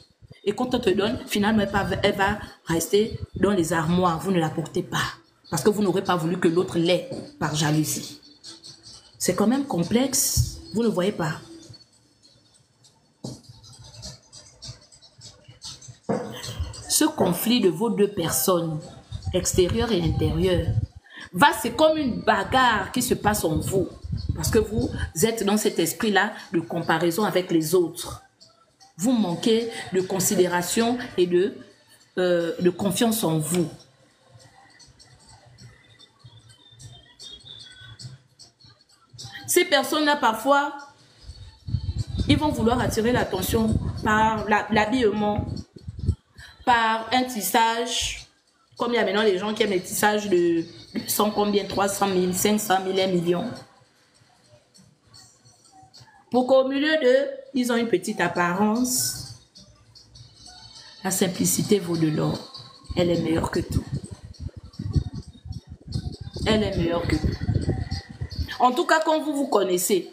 Et quand on te donne, finalement elle va rester dans les armoires. Vous ne la portez pas. Parce que vous n'aurez pas voulu que l'autre l'ait par jalousie. C'est quand même complexe. Vous ne voyez pas. Ce conflit de vos deux personnes, extérieure et intérieure, c'est comme une bagarre qui se passe en vous. Parce que vous êtes dans cet esprit-là de comparaison avec les autres. Vous manquez de considération et de confiance en vous. Ces personnes-là, parfois, ils vont vouloir attirer l'attention par l'habillement, par un tissage. Comme il y a maintenant les gens qui aiment les tissages de 100 combien, 300 000, 500 000, 1 million. Pour qu'au milieu d'eux, ils ont une petite apparence. La simplicité vaut de l'or. Elle est meilleure que tout. Elle est meilleure que tout. En tout cas, quand vous vous connaissez,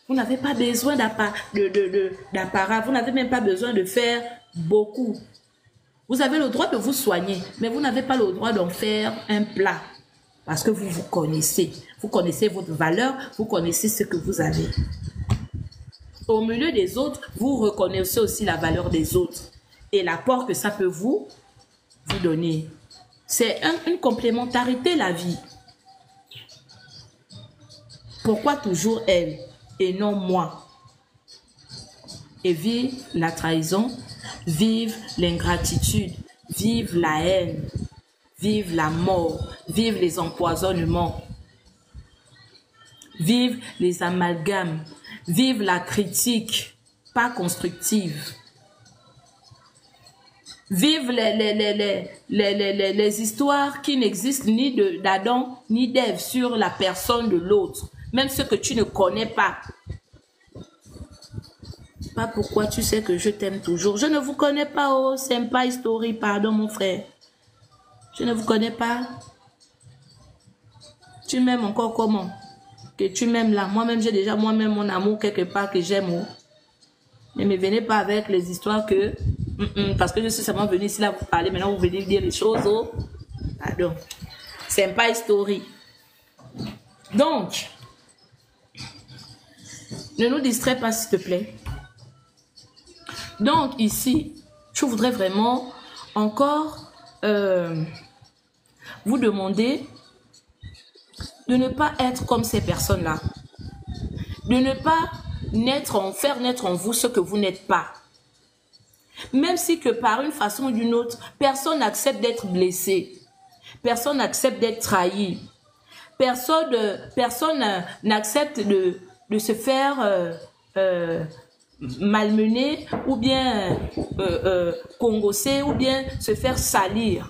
vous n'avez pas besoin d'apparat. Vous n'avez même pas besoin de faire beaucoup. Vous avez le droit de vous soigner, mais vous n'avez pas le droit d'en faire un plat. Parce que vous vous connaissez. Vous connaissez votre valeur, vous connaissez ce que vous avez. Au milieu des autres, vous reconnaissez aussi la valeur des autres et l'apport que ça peut vous donner. C'est une complémentarité, la vie. Pourquoi toujours elle et non moi? Et vive la trahison, vive l'ingratitude, vive la haine, vive la mort, vive les empoisonnements. Vive les amalgames. Vive la critique, pas constructive. Vive les histoires qui n'existent ni d'Adam ni d'Ève sur la personne de l'autre. Même ceux que tu ne connais pas. Pas pourquoi tu sais que je t'aime toujours. Je ne vous connais pas, oh, sympa story, pardon mon frère. Je ne vous connais pas. Tu m'aimes encore comment? Que tu m'aimes là. Moi-même, j'ai déjà moi-même mon amour quelque part que j'aime. Oh. Ne me venez pas avec les histoires que... parce que je suis seulement venue ici là vous parler. Maintenant, vous venez dire les choses. Oh. Pardon. Sympa story. Donc, ne nous distrais pas, s'il te plaît. Donc, ici, je voudrais vraiment encore vous demander de ne pas être comme ces personnes-là. De ne pas faire naître en vous ce que vous n'êtes pas. Même si que par une façon ou d'une autre, personne n'accepte d'être blessé. Personne n'accepte d'être trahi. Personne n'accepte de se faire malmener ou bien congosser ou bien se faire salir.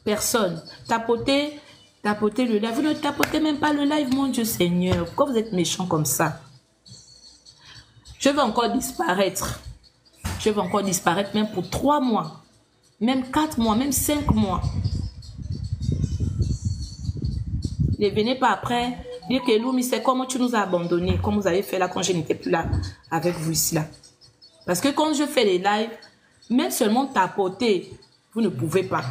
Personne. Tapotez le live. Vous ne tapotez même pas le live, mon Dieu Seigneur. Pourquoi vous êtes méchant comme ça? Je vais encore disparaître. Je vais encore disparaître même pour 3 mois. Même 4 mois, même 5 mois. Ne venez pas après dire que Loumi, c'est comment tu nous as abandonnés, comme vous avez fait là quand je n'étais plus là avec vous ici là. Parce que quand je fais les lives, même seulement tapoter, vous ne pouvez pas.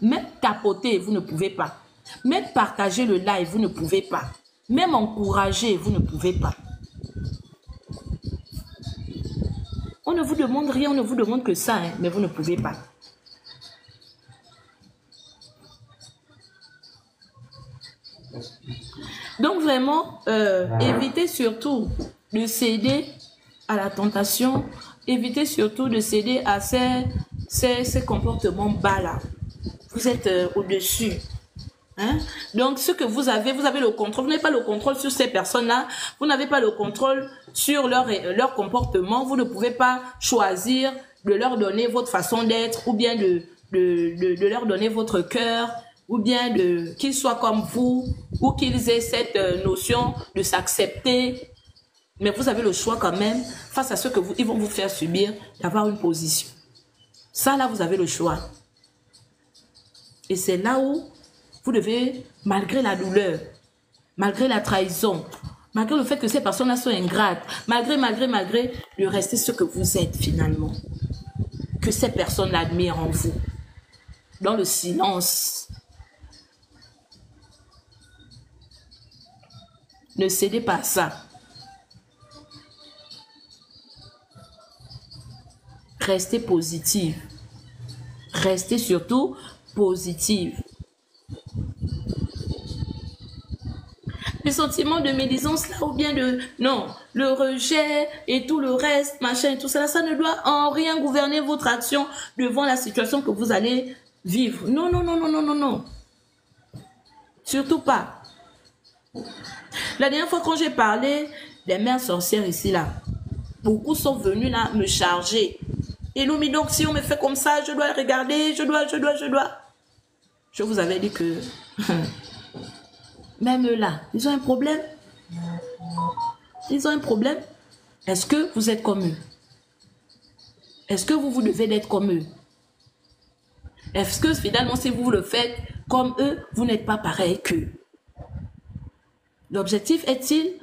Même tapoter, vous ne pouvez pas. Même partager le live, vous ne pouvez pas. Même encourager, vous ne pouvez pas. On ne vous demande rien, on ne vous demande que ça, hein, mais vous ne pouvez pas. Donc vraiment, évitez surtout de céder à la tentation, évitez surtout de céder à ces comportements bas là. Vous êtes au-dessus. Hein? Donc ce que vous avez le contrôle. Vous n'avez pas le contrôle sur ces personnes-là. Vous n'avez pas le contrôle sur leur comportement. Vous ne pouvez pas choisir de leur donner votre façon d'être ou bien de leur donner votre cœur ou bien qu'ils soient comme vous ou qu'ils aient cette notion de s'accepter. Mais vous avez le choix quand même, face à ce que ils vont vous faire subir, d'avoir une position. Ça là, vous avez le choix. Et c'est là où vous devez, malgré la douleur, malgré la trahison, malgré le fait que ces personnes-là sont ingrates, malgré, de rester ce que vous êtes finalement. Que ces personnes l'admirent en vous. Dans le silence. Ne cédez pas à ça. Restez positive. Restez surtout positive. Les sentiments de médisance là ou bien de non, le rejet et tout le reste, machin et tout ça, ça ne doit en rien gouverner votre action devant la situation que vous allez vivre. Non, non, non, non, non, non, non. Surtout pas. La dernière fois quand j'ai parlé des mères sorcières ici là, beaucoup sont venus là me charger. Et Loumi, donc si on me fait comme ça, je dois regarder, je dois. Je vous avais dit que même là, ils ont un problème. Ils ont un problème. Est-ce que vous êtes comme eux? Est-ce que vous devez être comme eux? Est-ce que finalement, si vous le faites comme eux, vous n'êtes pas pareil qu'eux? L'objectif est-il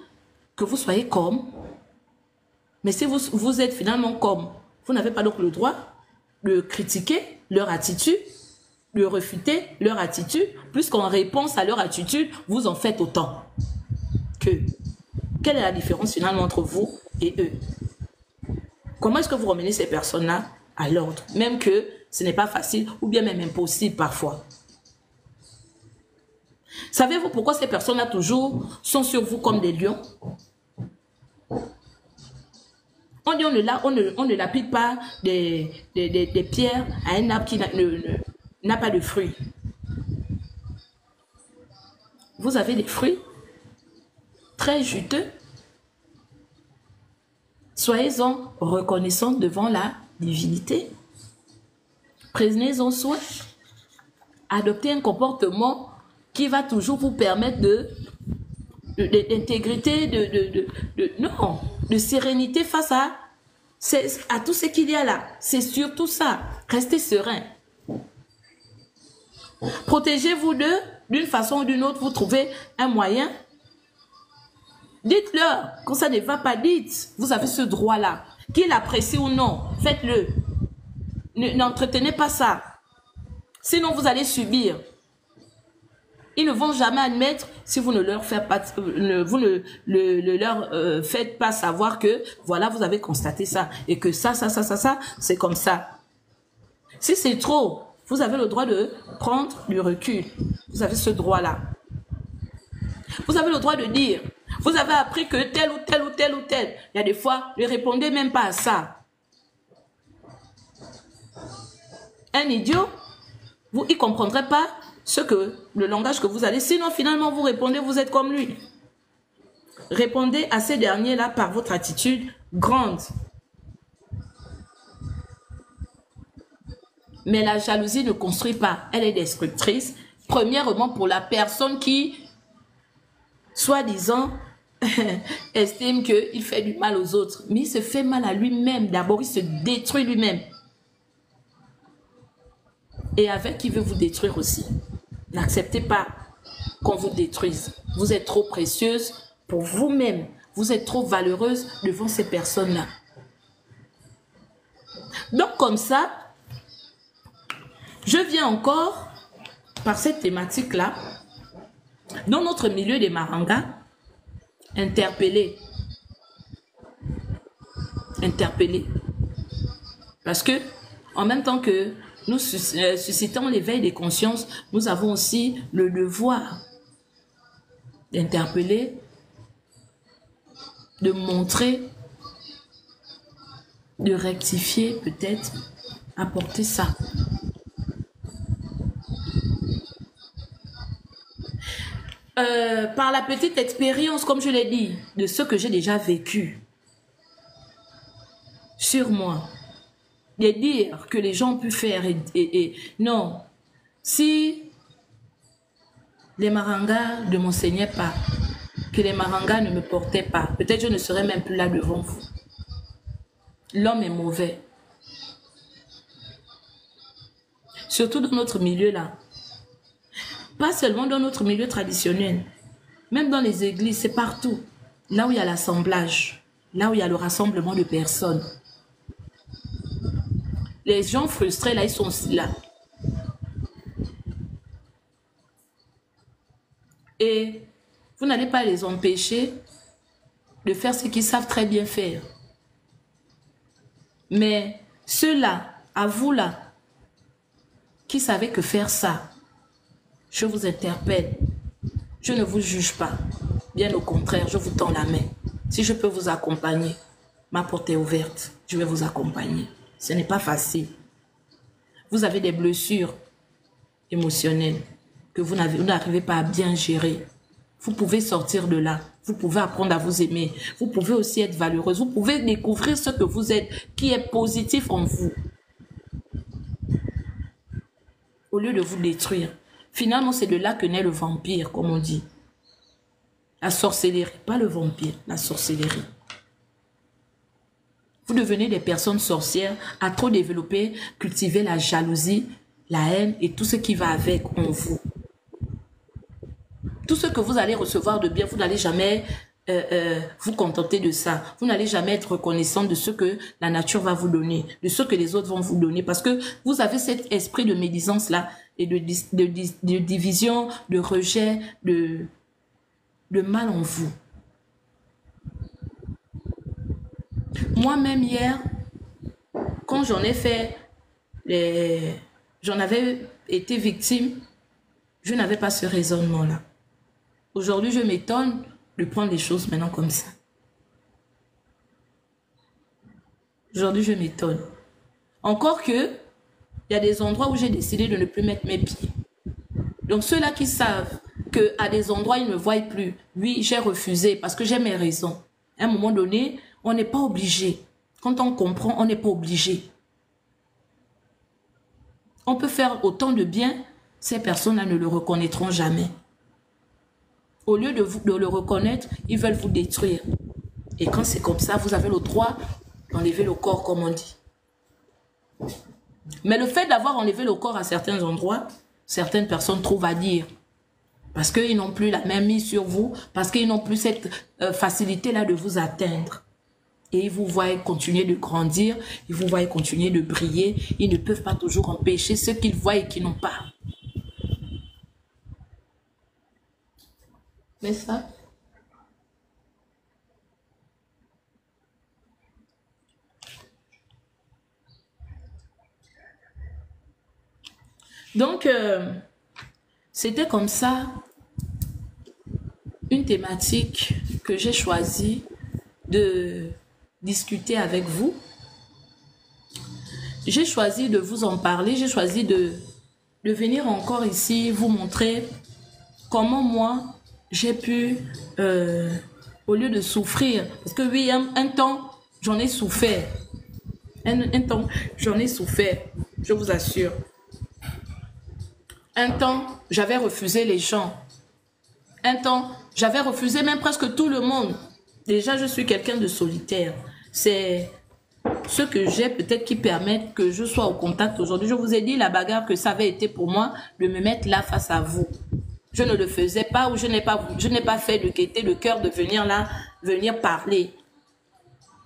que vous soyez comme? Mais si vous êtes finalement comme, vous n'avez pas donc le droit de critiquer leur attitude, de refuter leur attitude, puisqu'en réponse à leur attitude, vous en faites autant qu'eux. Quelle est la différence finalement entre vous et eux? Comment est-ce que vous ramenez ces personnes-là à l'ordre? Même que ce n'est pas facile ou bien même impossible parfois. Savez-vous pourquoi ces personnes-là toujours sont sur vous comme des lions? On dit on ne lapide pas des pierres à un arbre qui n'a pas de fruits. vous avez des fruits très juteux. Soyez-en reconnaissants devant la divinité. Prenez-en soin. Adoptez un comportement qui va toujours vous permettre d'intégrité, de sérénité face à tout ce qu'il y a là. C'est surtout ça. Restez serein. Protégez-vous d'eux d'une façon ou d'une autre. Vous trouvez un moyen. Dites-leur, quand ça ne va pas, dites. Vous avez ce droit-là. Qu'il l'apprécie ou non, faites-le. N'entretenez pas ça. Sinon, vous allez subir. Ils ne vont jamais admettre si vous ne leur faites pas, faites pas savoir que, voilà, vous avez constaté ça. Et que ça, c'est comme ça. Si c'est trop, vous avez le droit de prendre du recul. Vous avez ce droit-là. Vous avez le droit de dire, vous avez appris que tel ou tel ou tel ou tel. Il y a des fois, ne répondez même pas à ça. Un idiot, il ne comprendrait pas le langage que vous allez. Sinon, finalement, vous répondez, vous êtes comme lui. Répondez à ces derniers-là par votre attitude grande. Mais la jalousie ne construit pas. Elle est destructrice. Premièrement, pour la personne qui, soi-disant, estime qu'il fait du mal aux autres. Mais il se fait mal à lui-même. D'abord, il se détruit lui-même. Et avec, il veut vous détruire aussi. N'acceptez pas qu'on vous détruise. Vous êtes trop précieuse pour vous-même. Vous êtes trop valeureuse devant ces personnes-là. Donc, comme ça, je viens encore, par cette thématique-là, dans notre milieu des Marangas, interpeller. Parce que, en même temps que nous suscitons l'éveil des consciences, nous avons aussi le devoir d'interpeller, de montrer, de rectifier peut-être, apporter ça. Par la petite expérience, comme je l'ai dit, de ce que j'ai déjà vécu sur moi, de dire que les gens ont pu faire non, si les Marangas ne m'enseignaient pas, que les Marangas ne me portaient pas, peut-être je ne serais même plus là devant vous. L'homme est mauvais. Surtout dans notre milieu là. Pas seulement dans notre milieu traditionnel, même dans les églises, c'est partout. Là où il y a l'assemblage, là où il y a le rassemblement de personnes. Les gens frustrés, là, ils sont aussi là. Et vous n'allez pas les empêcher de faire ce qu'ils savent très bien faire. Mais ceux-là, à vous là, qui savaient que faire ça, je vous interpelle. Je ne vous juge pas. Bien au contraire, je vous tends la main. Si je peux vous accompagner, ma porte est ouverte. Je vais vous accompagner. Ce n'est pas facile. Vous avez des blessures émotionnelles que vous n'arrivez pas à bien gérer. Vous pouvez sortir de là. Vous pouvez apprendre à vous aimer. Vous pouvez aussi être valeureuse. Vous pouvez découvrir ce que vous êtes, qui est positif en vous. Au lieu de vous détruire. Finalement, c'est de là que naît le vampire, comme on dit. La sorcellerie, pas le vampire, la sorcellerie. Vous devenez des personnes sorcières à trop développer, cultiver la jalousie, la haine et tout ce qui va avec en vous. Tout ce que vous allez recevoir de bien, vous n'allez jamais vous contenter de ça. Vous n'allez jamais être reconnaissant de ce que la nature va vous donner, de ce que les autres vont vous donner. Parce que vous avez cet esprit de médisance-là et de division, de rejet, de mal en vous. Moi-même hier, quand j'en ai fait, j'en avais été victime, je n'avais pas ce raisonnement-là. Aujourd'hui, je m'étonne de prendre les choses maintenant comme ça. Aujourd'hui, je m'étonne. Encore que, il y a des endroits où j'ai décidé de ne plus mettre mes pieds. Donc, ceux-là qui savent qu'à des endroits, ils ne me voient plus. Oui, j'ai refusé parce que j'ai mes raisons. À un moment donné, on n'est pas obligé. Quand on comprend, on n'est pas obligé. On peut faire autant de bien, ces personnes-là ne le reconnaîtront jamais. Au lieu de le reconnaître, ils veulent vous détruire. Et quand c'est comme ça, vous avez le droit d'enlever le corps, comme on dit. Mais le fait d'avoir enlevé le corps à certains endroits, certaines personnes trouvent à dire. Parce qu'ils n'ont plus la même mise sur vous, parce qu'ils n'ont plus cette facilité-là de vous atteindre. Et ils vous voient continuer de grandir, ils vous voient continuer de briller. Ils ne peuvent pas toujours empêcher ceux qu'ils voient et qui n'ont pas. Mais ça... Donc, c'était comme ça une thématique que j'ai choisi de discuter avec vous. J'ai choisi de vous en parler, j'ai choisi de venir encore ici vous montrer comment moi j'ai pu, au lieu de souffrir, parce que oui, un temps, j'en ai souffert. Un temps, j'en ai souffert, je vous assure. Un temps, j'avais refusé les gens. Un temps, j'avais refusé même presque tout le monde. Déjà, je suis quelqu'un de solitaire. C'est ce que j'ai peut-être qui permettent que je sois au contact aujourd'hui. Je vous ai dit la bagarre que ça avait été pour moi de me mettre là face à vous. Je ne le faisais pas ou je n'ai pas fait de gaieté de cœur de venir là, venir parler.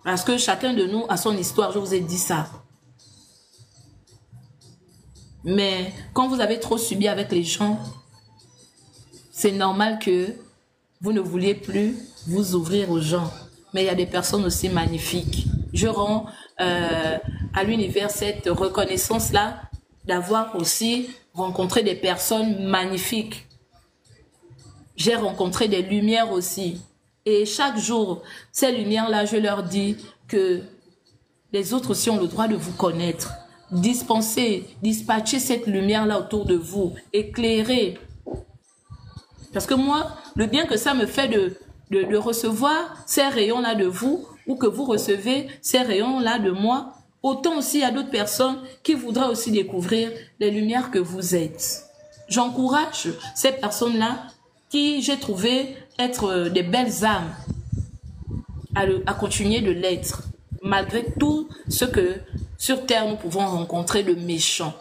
Parce que chacun de nous a son histoire, je vous ai dit ça. Mais quand vous avez trop subi avec les gens, c'est normal que vous ne vouliez plus vous ouvrir aux gens. Mais il y a des personnes aussi magnifiques. Je rends à l'univers cette reconnaissance-là d'avoir aussi rencontré des personnes magnifiques. J'ai rencontré des lumières aussi. Et chaque jour, ces lumières-là, je leur dis que les autres aussi ont le droit de vous connaître. Dispatcher cette lumière-là autour de vous, éclairer. Parce que moi, le bien que ça me fait de recevoir ces rayons-là de vous, ou que vous recevez ces rayons-là de moi, autant aussi il y a d'autres personnes qui voudraient aussi découvrir les lumières que vous êtes. J'encourage ces personnes-là qui j'ai trouvé être des belles âmes à continuer de l'être, malgré tout ce que sur terre nous pouvons rencontrer de méchants.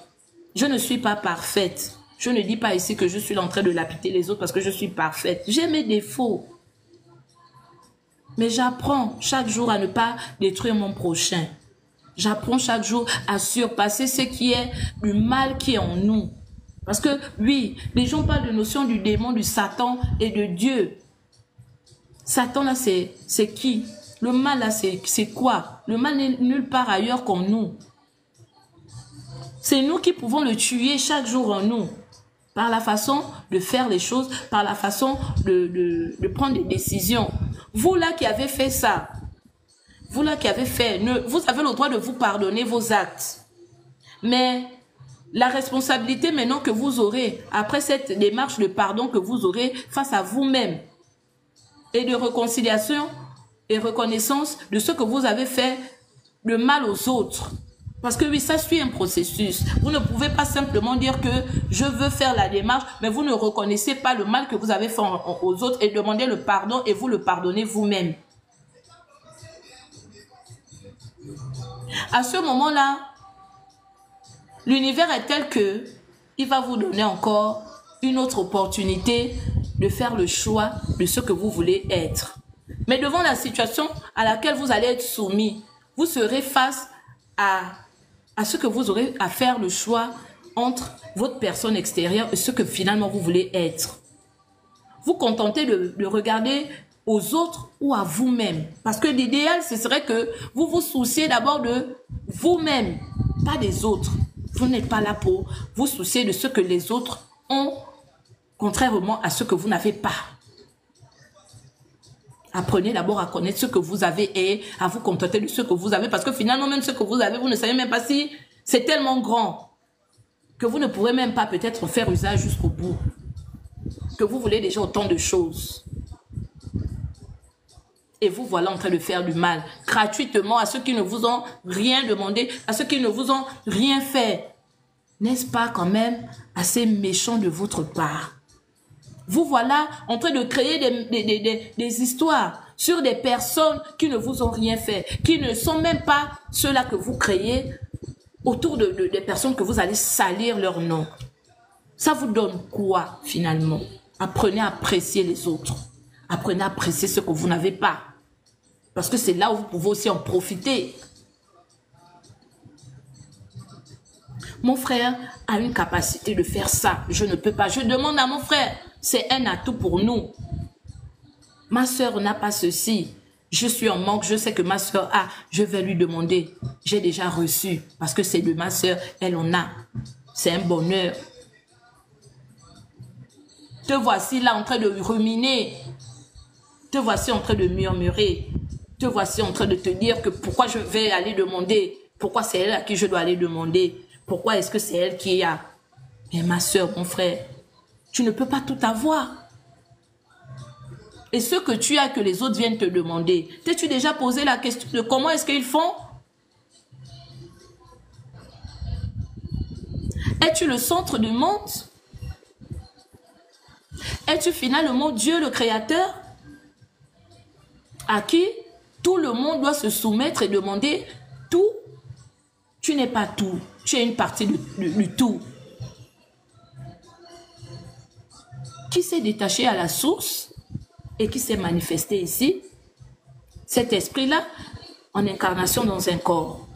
Je ne suis pas parfaite. Je ne dis pas ici que je suis en train de lapider les autres parce que je suis parfaite. J'ai mes défauts. Mais j'apprends chaque jour à ne pas détruire mon prochain. J'apprends chaque jour à surpasser ce qui est du mal qui est en nous. Parce que oui, les gens parlent de notion du démon, du Satan et de Dieu. Satan là, c'est qui? Le mal là, c'est quoi? Le mal n'est nulle part ailleurs qu'en nous. C'est nous qui pouvons le tuer chaque jour en nous. Par la façon de faire les choses, par la façon de prendre des décisions. Vous là qui avez fait ça, vous là qui avez fait, vous avez le droit de vous pardonner vos actes. Mais la responsabilité maintenant que vous aurez, après cette démarche de pardon que vous aurez face à vous-même, et de réconciliation et reconnaissance de ce que vous avez fait de mal aux autres. Parce que oui, ça suit un processus. Vous ne pouvez pas simplement dire que je veux faire la démarche, mais vous ne reconnaissez pas le mal que vous avez fait aux autres et demandez le pardon et vous le pardonnez vous-même. À ce moment-là, l'univers est tel que il va vous donner encore une autre opportunité de faire le choix de ce que vous voulez être. Mais devant la situation à laquelle vous allez être soumis, vous serez face à ce que vous aurez à faire le choix entre votre personne extérieure et ce que finalement vous voulez être. Vous contentez de regarder aux autres ou à vous-même. Parce que l'idéal, ce serait que vous vous souciez d'abord de vous-même, pas des autres. Vous n'êtes pas là pour vous soucier de ce que les autres ont, contrairement à ce que vous n'avez pas. Apprenez d'abord à connaître ce que vous avez et à vous contenter de ce que vous avez. Parce que finalement, même ce que vous avez, vous ne savez même pas si c'est tellement grand que vous ne pourrez même pas peut-être faire usage jusqu'au bout. que vous voulez déjà autant de choses. Et vous voilà en train de faire du mal gratuitement à ceux qui ne vous ont rien demandé, à ceux qui ne vous ont rien fait. N'est-ce pas quand même assez méchant de votre part? Vous voilà en train de créer des histoires sur des personnes qui ne vous ont rien fait, qui ne sont même pas ceux-là que vous créez autour des personnes que vous allez salir leur nom. Ça vous donne quoi finalement? Apprenez à apprécier les autres. Apprenez à apprécier ce que vous n'avez pas. Parce que c'est là où vous pouvez aussi en profiter. Mon frère a une capacité de faire ça. Je ne peux pas. Je demande à mon frère. C'est un atout pour nous. Ma soeur n'a pas ceci. Je suis en manque. Je sais que ma soeur a. Je vais lui demander. J'ai déjà reçu. Parce que c'est de ma soeur. Elle en a. C'est un bonheur. Te voici là en train de ruminer. Te voici en train de murmurer. Te voici en train de te dire que pourquoi je vais aller demander. Pourquoi c'est elle à qui je dois aller demander. Pourquoi est-ce que c'est elle qui a? Mais ma soeur, mon frère, tu ne peux pas tout avoir. Et ce que tu as que les autres viennent te demander, t'es-tu déjà posé la question de comment est-ce qu'ils font? Es-tu le centre du monde? Es-tu finalement Dieu le Créateur à qui tout le monde doit se soumettre et demander tout? Tu n'es pas tout. Tu es une partie du tout. Qui s'est détaché à la source et qui s'est manifesté ici? Cet esprit-là, en incarnation dans un corps.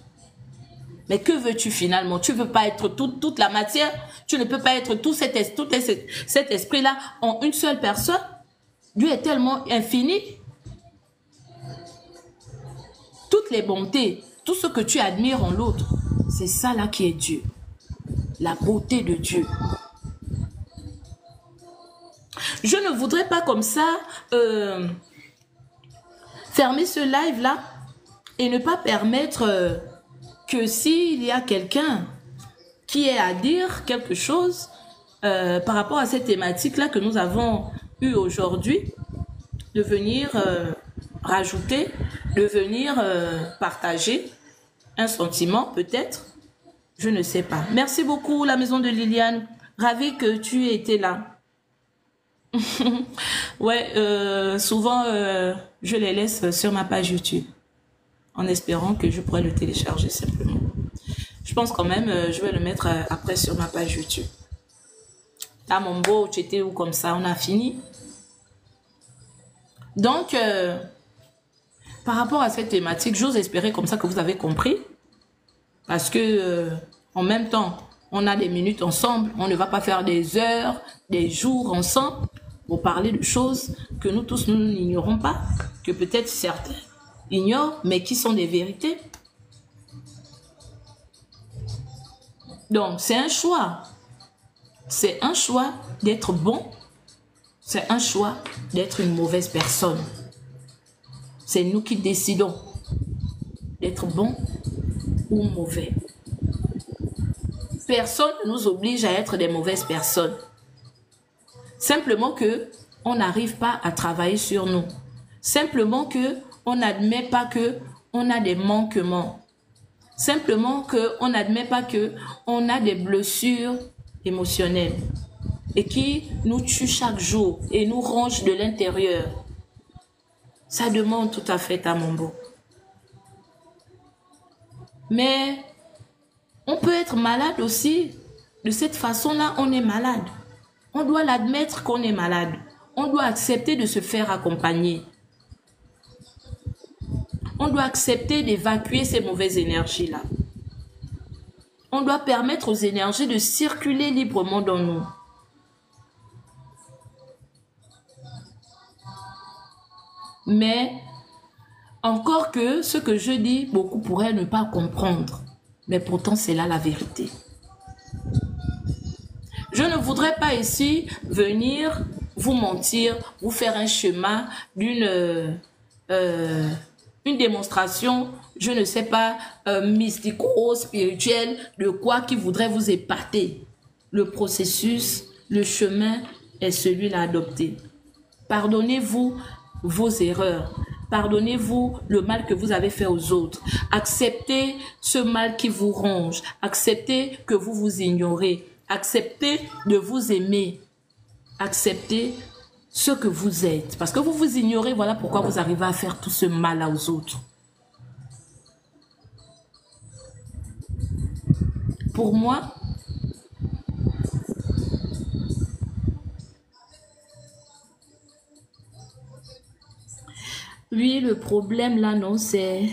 Mais que veux-tu finalement? Tu ne veux pas être toute la matière? Tu ne peux pas être tout cet esprit-là en une seule personne? Dieu est tellement infini. Toutes les bontés, tout ce que tu admires en l'autre, c'est ça là qui est Dieu. La beauté de Dieu. Je ne voudrais pas comme ça fermer ce live là et ne pas permettre que s'il y a quelqu'un qui est à dire quelque chose par rapport à cette thématique là que nous avons eue aujourd'hui, de venir rajouter, de venir partager un sentiment peut-être, je ne sais pas. Merci beaucoup la maison de Liliane, ravie que tu aies été là. Ouais, souvent je les laisse sur ma page YouTube en espérant que je pourrais le télécharger simplement. Je pense quand même je vais le mettre après sur ma page YouTube. Là mon beau, tu étais où comme ça? On a fini. Donc par rapport à cette thématique, j'ose espérer comme ça que vous avez compris. Parce que en même temps, on a des minutes ensemble. On ne va pas faire des heures, des jours ensemble pour parler de choses que nous tous, nous n'ignorons pas. Que peut-être certains ignorent, mais qui sont des vérités. Donc, c'est un choix. C'est un choix d'être bon. C'est un choix d'être une mauvaise personne. C'est nous qui décidons d'être bon ou mauvais. Personne ne nous oblige à être des mauvaises personnes. Simplement que on n'arrive pas à travailler sur nous. Simplement que on n'admet pas que on a des manquements. Simplement que on n'admet pas que on a des blessures émotionnelles et qui nous tuent chaque jour et nous rongent de l'intérieur. Ça demande tout à fait à mon beau. Mais on peut être malade aussi. De cette façon-là, on est malade. On doit l'admettre qu'on est malade. On doit accepter de se faire accompagner. On doit accepter d'évacuer ces mauvaises énergies-là. On doit permettre aux énergies de circuler librement dans nous. Mais encore que ce que je dis, beaucoup pourraient ne pas comprendre. Mais pourtant, c'est là la vérité. Je ne voudrais pas ici venir vous mentir, vous faire un schéma d'une une démonstration, je ne sais pas, mystico-spirituelle, de quoi qui voudrait vous épater. Le processus, le chemin est celui-là adopté. Pardonnez-vous vos erreurs. Pardonnez-vous le mal que vous avez fait aux autres. Acceptez ce mal qui vous ronge. Acceptez que vous vous ignorez. Acceptez de vous aimer. Acceptez ce que vous êtes. Parce que vous vous ignorez, voilà pourquoi vous arrivez à faire tout ce mal-là aux autres. Pour moi, oui, le problème là, non, c'est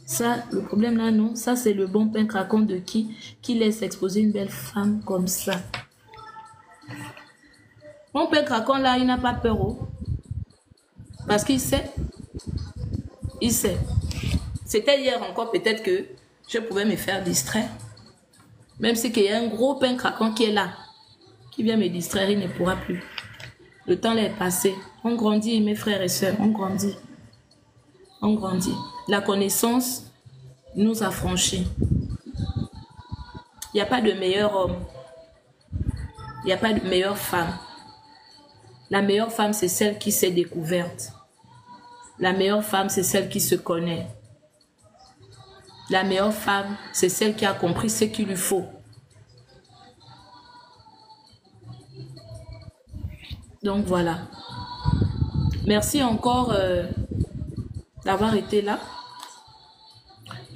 ça. Le problème là, non, ça, c'est le bon pain craquant de qui laisse exposer une belle femme comme ça. Mon pain craquant là, il n'a pas peur. Oh. Parce qu'il sait. Il sait. C'était hier encore, peut-être que je pouvais me faire distraire. Même si il y a un gros pain craquant qui est là, qui vient me distraire, il ne pourra plus. Le temps est passé. On grandit, mes frères et sœurs, on grandit. On grandit. La connaissance nous a franchis. Il n'y a pas de meilleur homme. Il n'y a pas de meilleure femme. La meilleure femme, c'est celle qui s'est découverte. La meilleure femme, c'est celle qui se connaît. La meilleure femme, c'est celle qui a compris ce qu'il lui faut. Donc voilà. Merci encore d'avoir été là.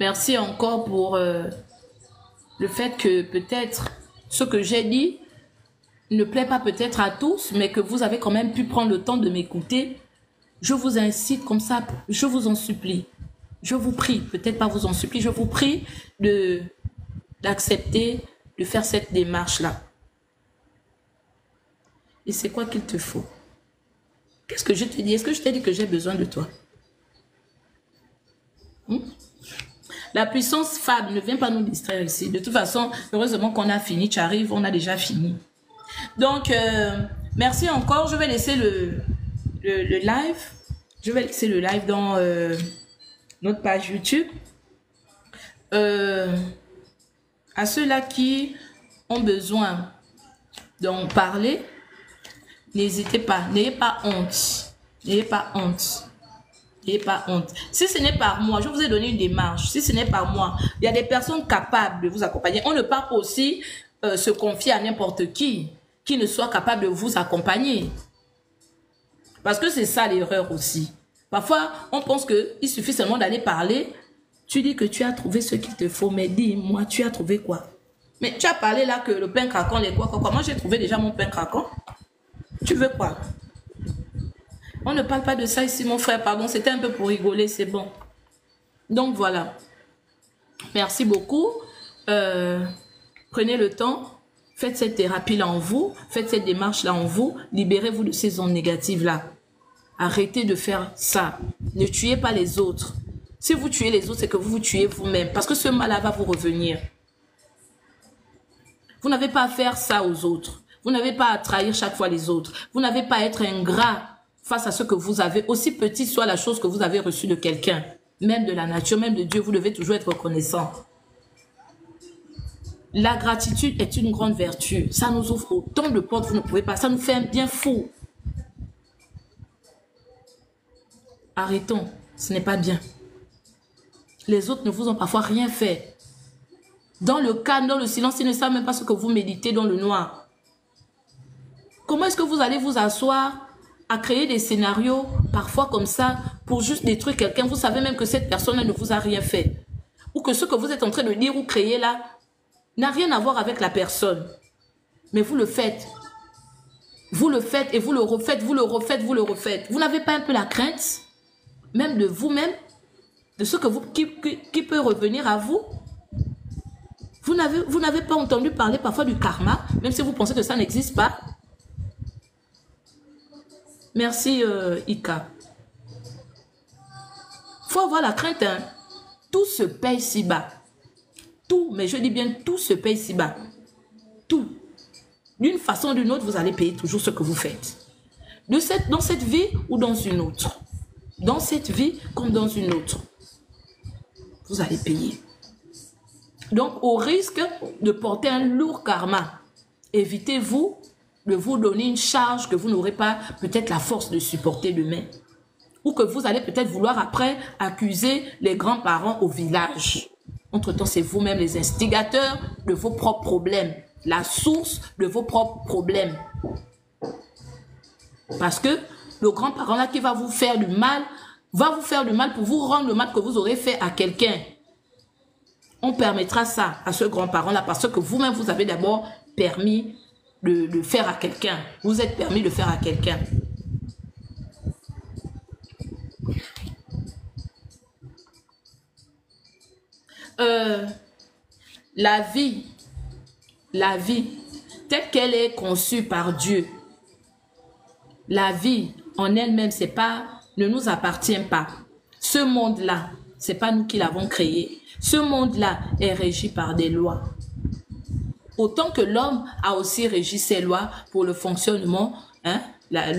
Merci encore pour le fait que peut-être ce que j'ai dit ne plaît pas peut-être à tous, mais que vous avez quand même pu prendre le temps de m'écouter. Je vous incite comme ça, je vous en supplie. Je vous prie, peut-être pas vous en supplie, je vous prie d'accepter de faire cette démarche-là. Et c'est quoi qu'il te faut? Qu'est-ce que je te dis? Est-ce que je t'ai dit que j'ai besoin de toi? La puissance femme ne vient pas nous distraire ici. De toute façon, heureusement qu'on a fini. Tu arrives, on a déjà fini. Donc, merci encore. Je vais laisser le live. Je vais laisser le live dans notre page YouTube. À ceux-là qui ont besoin d'en parler, n'hésitez pas. N'ayez pas honte. N'ayez pas honte. N'ayez pas honte. Si ce n'est pas moi, je vous ai donné une démarche. Si ce n'est pas moi, il y a des personnes capables de vous accompagner. On ne peut pas aussi se confier à n'importe qui ne soit capable de vous accompagner. Parce que c'est ça l'erreur aussi. Parfois, on pense qu'il suffit seulement d'aller parler. Tu dis que tu as trouvé ce qu'il te faut, mais dis-moi, tu as trouvé quoi? Mais tu as parlé là que le pain craquant, les quoi. Moi, j'ai trouvé déjà mon pain craquant. Tu veux quoi? On ne parle pas de ça ici, mon frère, pardon. C'était un peu pour rigoler, c'est bon. Donc, voilà. Merci beaucoup. Prenez le temps. Faites cette thérapie-là en vous. Faites cette démarche-là en vous. Libérez-vous de ces ondes négatives-là. Arrêtez de faire ça. Ne tuez pas les autres. Si vous tuez les autres, c'est que vous vous tuez vous-même. Parce que ce mal-là va vous revenir. Vous n'avez pas à faire ça aux autres. Vous n'avez pas à trahir chaque fois les autres. Vous n'avez pas à être ingrat face à ce que vous avez. Aussi petite soit la chose que vous avez reçue de quelqu'un. Même de la nature, même de Dieu, vous devez toujours être reconnaissant. La gratitude est une grande vertu. Ça nous ouvre autant de portes, vous ne pouvez pas. Ça nous fait un bien fou. Arrêtons. Ce n'est pas bien. Les autres ne vous ont parfois rien fait. Dans le calme, dans le silence, ils ne savent même pas ce que vous méditez dans le noir. Comment est-ce que vous allez vous asseoir à créer des scénarios, parfois comme ça, pour juste détruire quelqu'un? Vous savez même que cette personne ne vous a rien fait. Ou que ce que vous êtes en train de dire ou créer là n'a rien à voir avec la personne. Mais vous le faites. Vous le faites et vous le refaites, vous le refaites, vous le refaites. Vous n'avez pas un peu la crainte, même de vous-même, de ce que qui peut revenir à vous? Vous n'avez pas entendu parler parfois du karma, même si vous pensez que ça n'existe pas? Merci, Ika. Il faut avoir la crainte. Hein. Tout se paye si bas. Tout, mais je dis bien tout se paye si bas. Tout. D'une façon ou d'une autre, vous allez payer toujours ce que vous faites. Dans cette vie ou dans une autre. Dans cette vie comme dans une autre. Vous allez payer. Donc, au risque de porter un lourd karma, évitez-vous de vous donner une charge que vous n'aurez pas peut-être la force de supporter demain. Ou que vous allez peut-être vouloir après accuser les grands-parents au village. Entre-temps, c'est vous-même les instigateurs de vos propres problèmes. La source de vos propres problèmes. Parce que le grand-parent là qui va vous faire du mal, va vous faire du mal pour vous rendre le mal que vous aurez fait à quelqu'un. On permettra ça à ce grand-parent là parce que vous-même vous avez d'abord permis de faire à quelqu'un. Vous êtes permis de faire à quelqu'un. La vie, telle qu'elle est conçue par Dieu, la vie en elle-même, c'est pas, ne nous appartient pas. Ce monde-là, c'est pas nous qui l'avons créé. Ce monde-là est régi par des lois. Autant que l'homme a aussi régi ses lois pour le fonctionnement, hein, la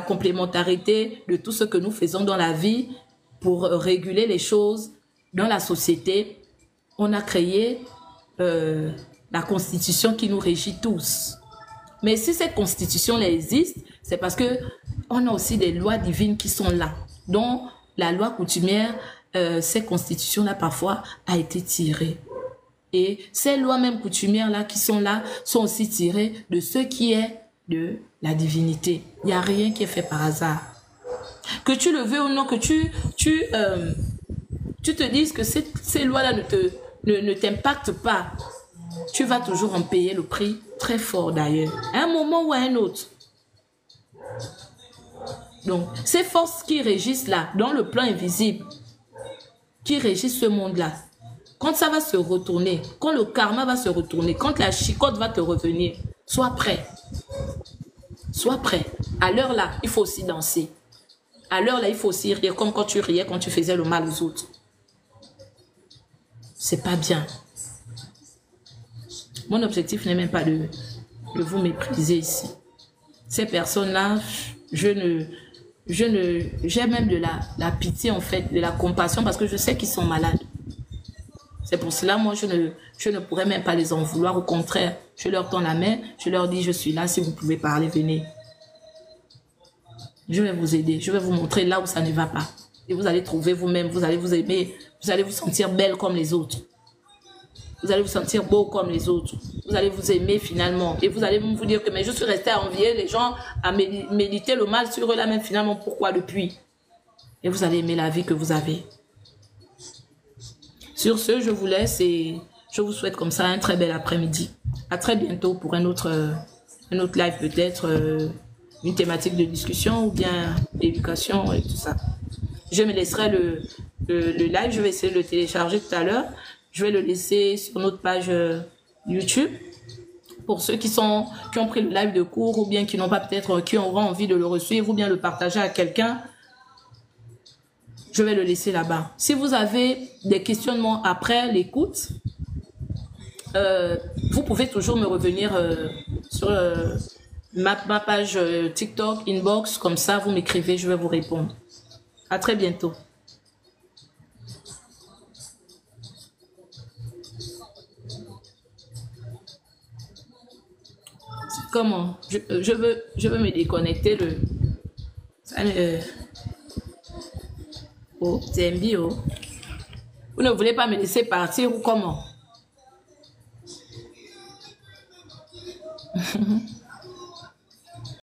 complémentarité de tout ce que nous faisons dans la vie pour réguler les choses dans la société. On a créé la constitution qui nous régit tous. Mais si cette constitution existe, c'est parce que on a aussi des lois divines qui sont là, dont la loi coutumière, cette constitution-là parfois a été tirée. Et ces lois même coutumières-là qui sont là, sont aussi tirées de ce qui est de la divinité. Il n'y a rien qui est fait par hasard. Que tu le veux ou non, que tu te dises que ces lois-là ne t'impactent pas, tu vas toujours en payer le prix très fort d'ailleurs, à un moment ou à un autre. Donc, ces forces qui régissent là, dans le plan invisible, qui régissent ce monde-là, quand ça va se retourner, quand le karma va se retourner, quand la chicotte va te revenir, sois prêt. Sois prêt. À l'heure là, il faut aussi danser. À l'heure là, il faut aussi rire comme quand tu riais, quand tu faisais le mal aux autres. C'est pas bien. Mon objectif n'est même pas de vous mépriser ici. Ces personnes-là, j'ai même de la pitié en fait, de la compassion parce que je sais qu'ils sont malades. C'est pour cela, moi, je ne pourrais même pas les en vouloir. Au contraire, je leur tends la main, je leur dis, je suis là, si vous pouvez parler, venez. Je vais vous aider, je vais vous montrer là où ça ne va pas. Et vous allez trouver vous-même, vous allez vous aimer, vous allez vous sentir belle comme les autres. Vous allez vous sentir beau comme les autres. Vous allez vous aimer finalement. Et vous allez vous dire que mais je suis resté à envier les gens, à méditer le mal sur eux là, même finalement, pourquoi depuis? Et vous allez aimer la vie que vous avez. Sur ce, je vous laisse et je vous souhaite comme ça un très bel après-midi. À très bientôt pour un autre live peut-être, une thématique de discussion ou bien d'éducation et tout ça. Je me laisserai le live, je vais essayer de le télécharger tout à l'heure. Je vais le laisser sur notre page YouTube. Pour ceux qui ont pris le live de cours ou bien qui n'ont pas peut-être, qui auront envie de le recevoir ou bien le partager à quelqu'un, je vais le laisser là-bas. Si vous avez des questionnements après l'écoute, vous pouvez toujours me revenir sur ma page TikTok, inbox, comme ça, vous m'écrivez, je vais vous répondre. À très bientôt. Comment? Je veux me déconnecter Oh, c'est bio. Vous ne voulez pas me laisser partir ou comment?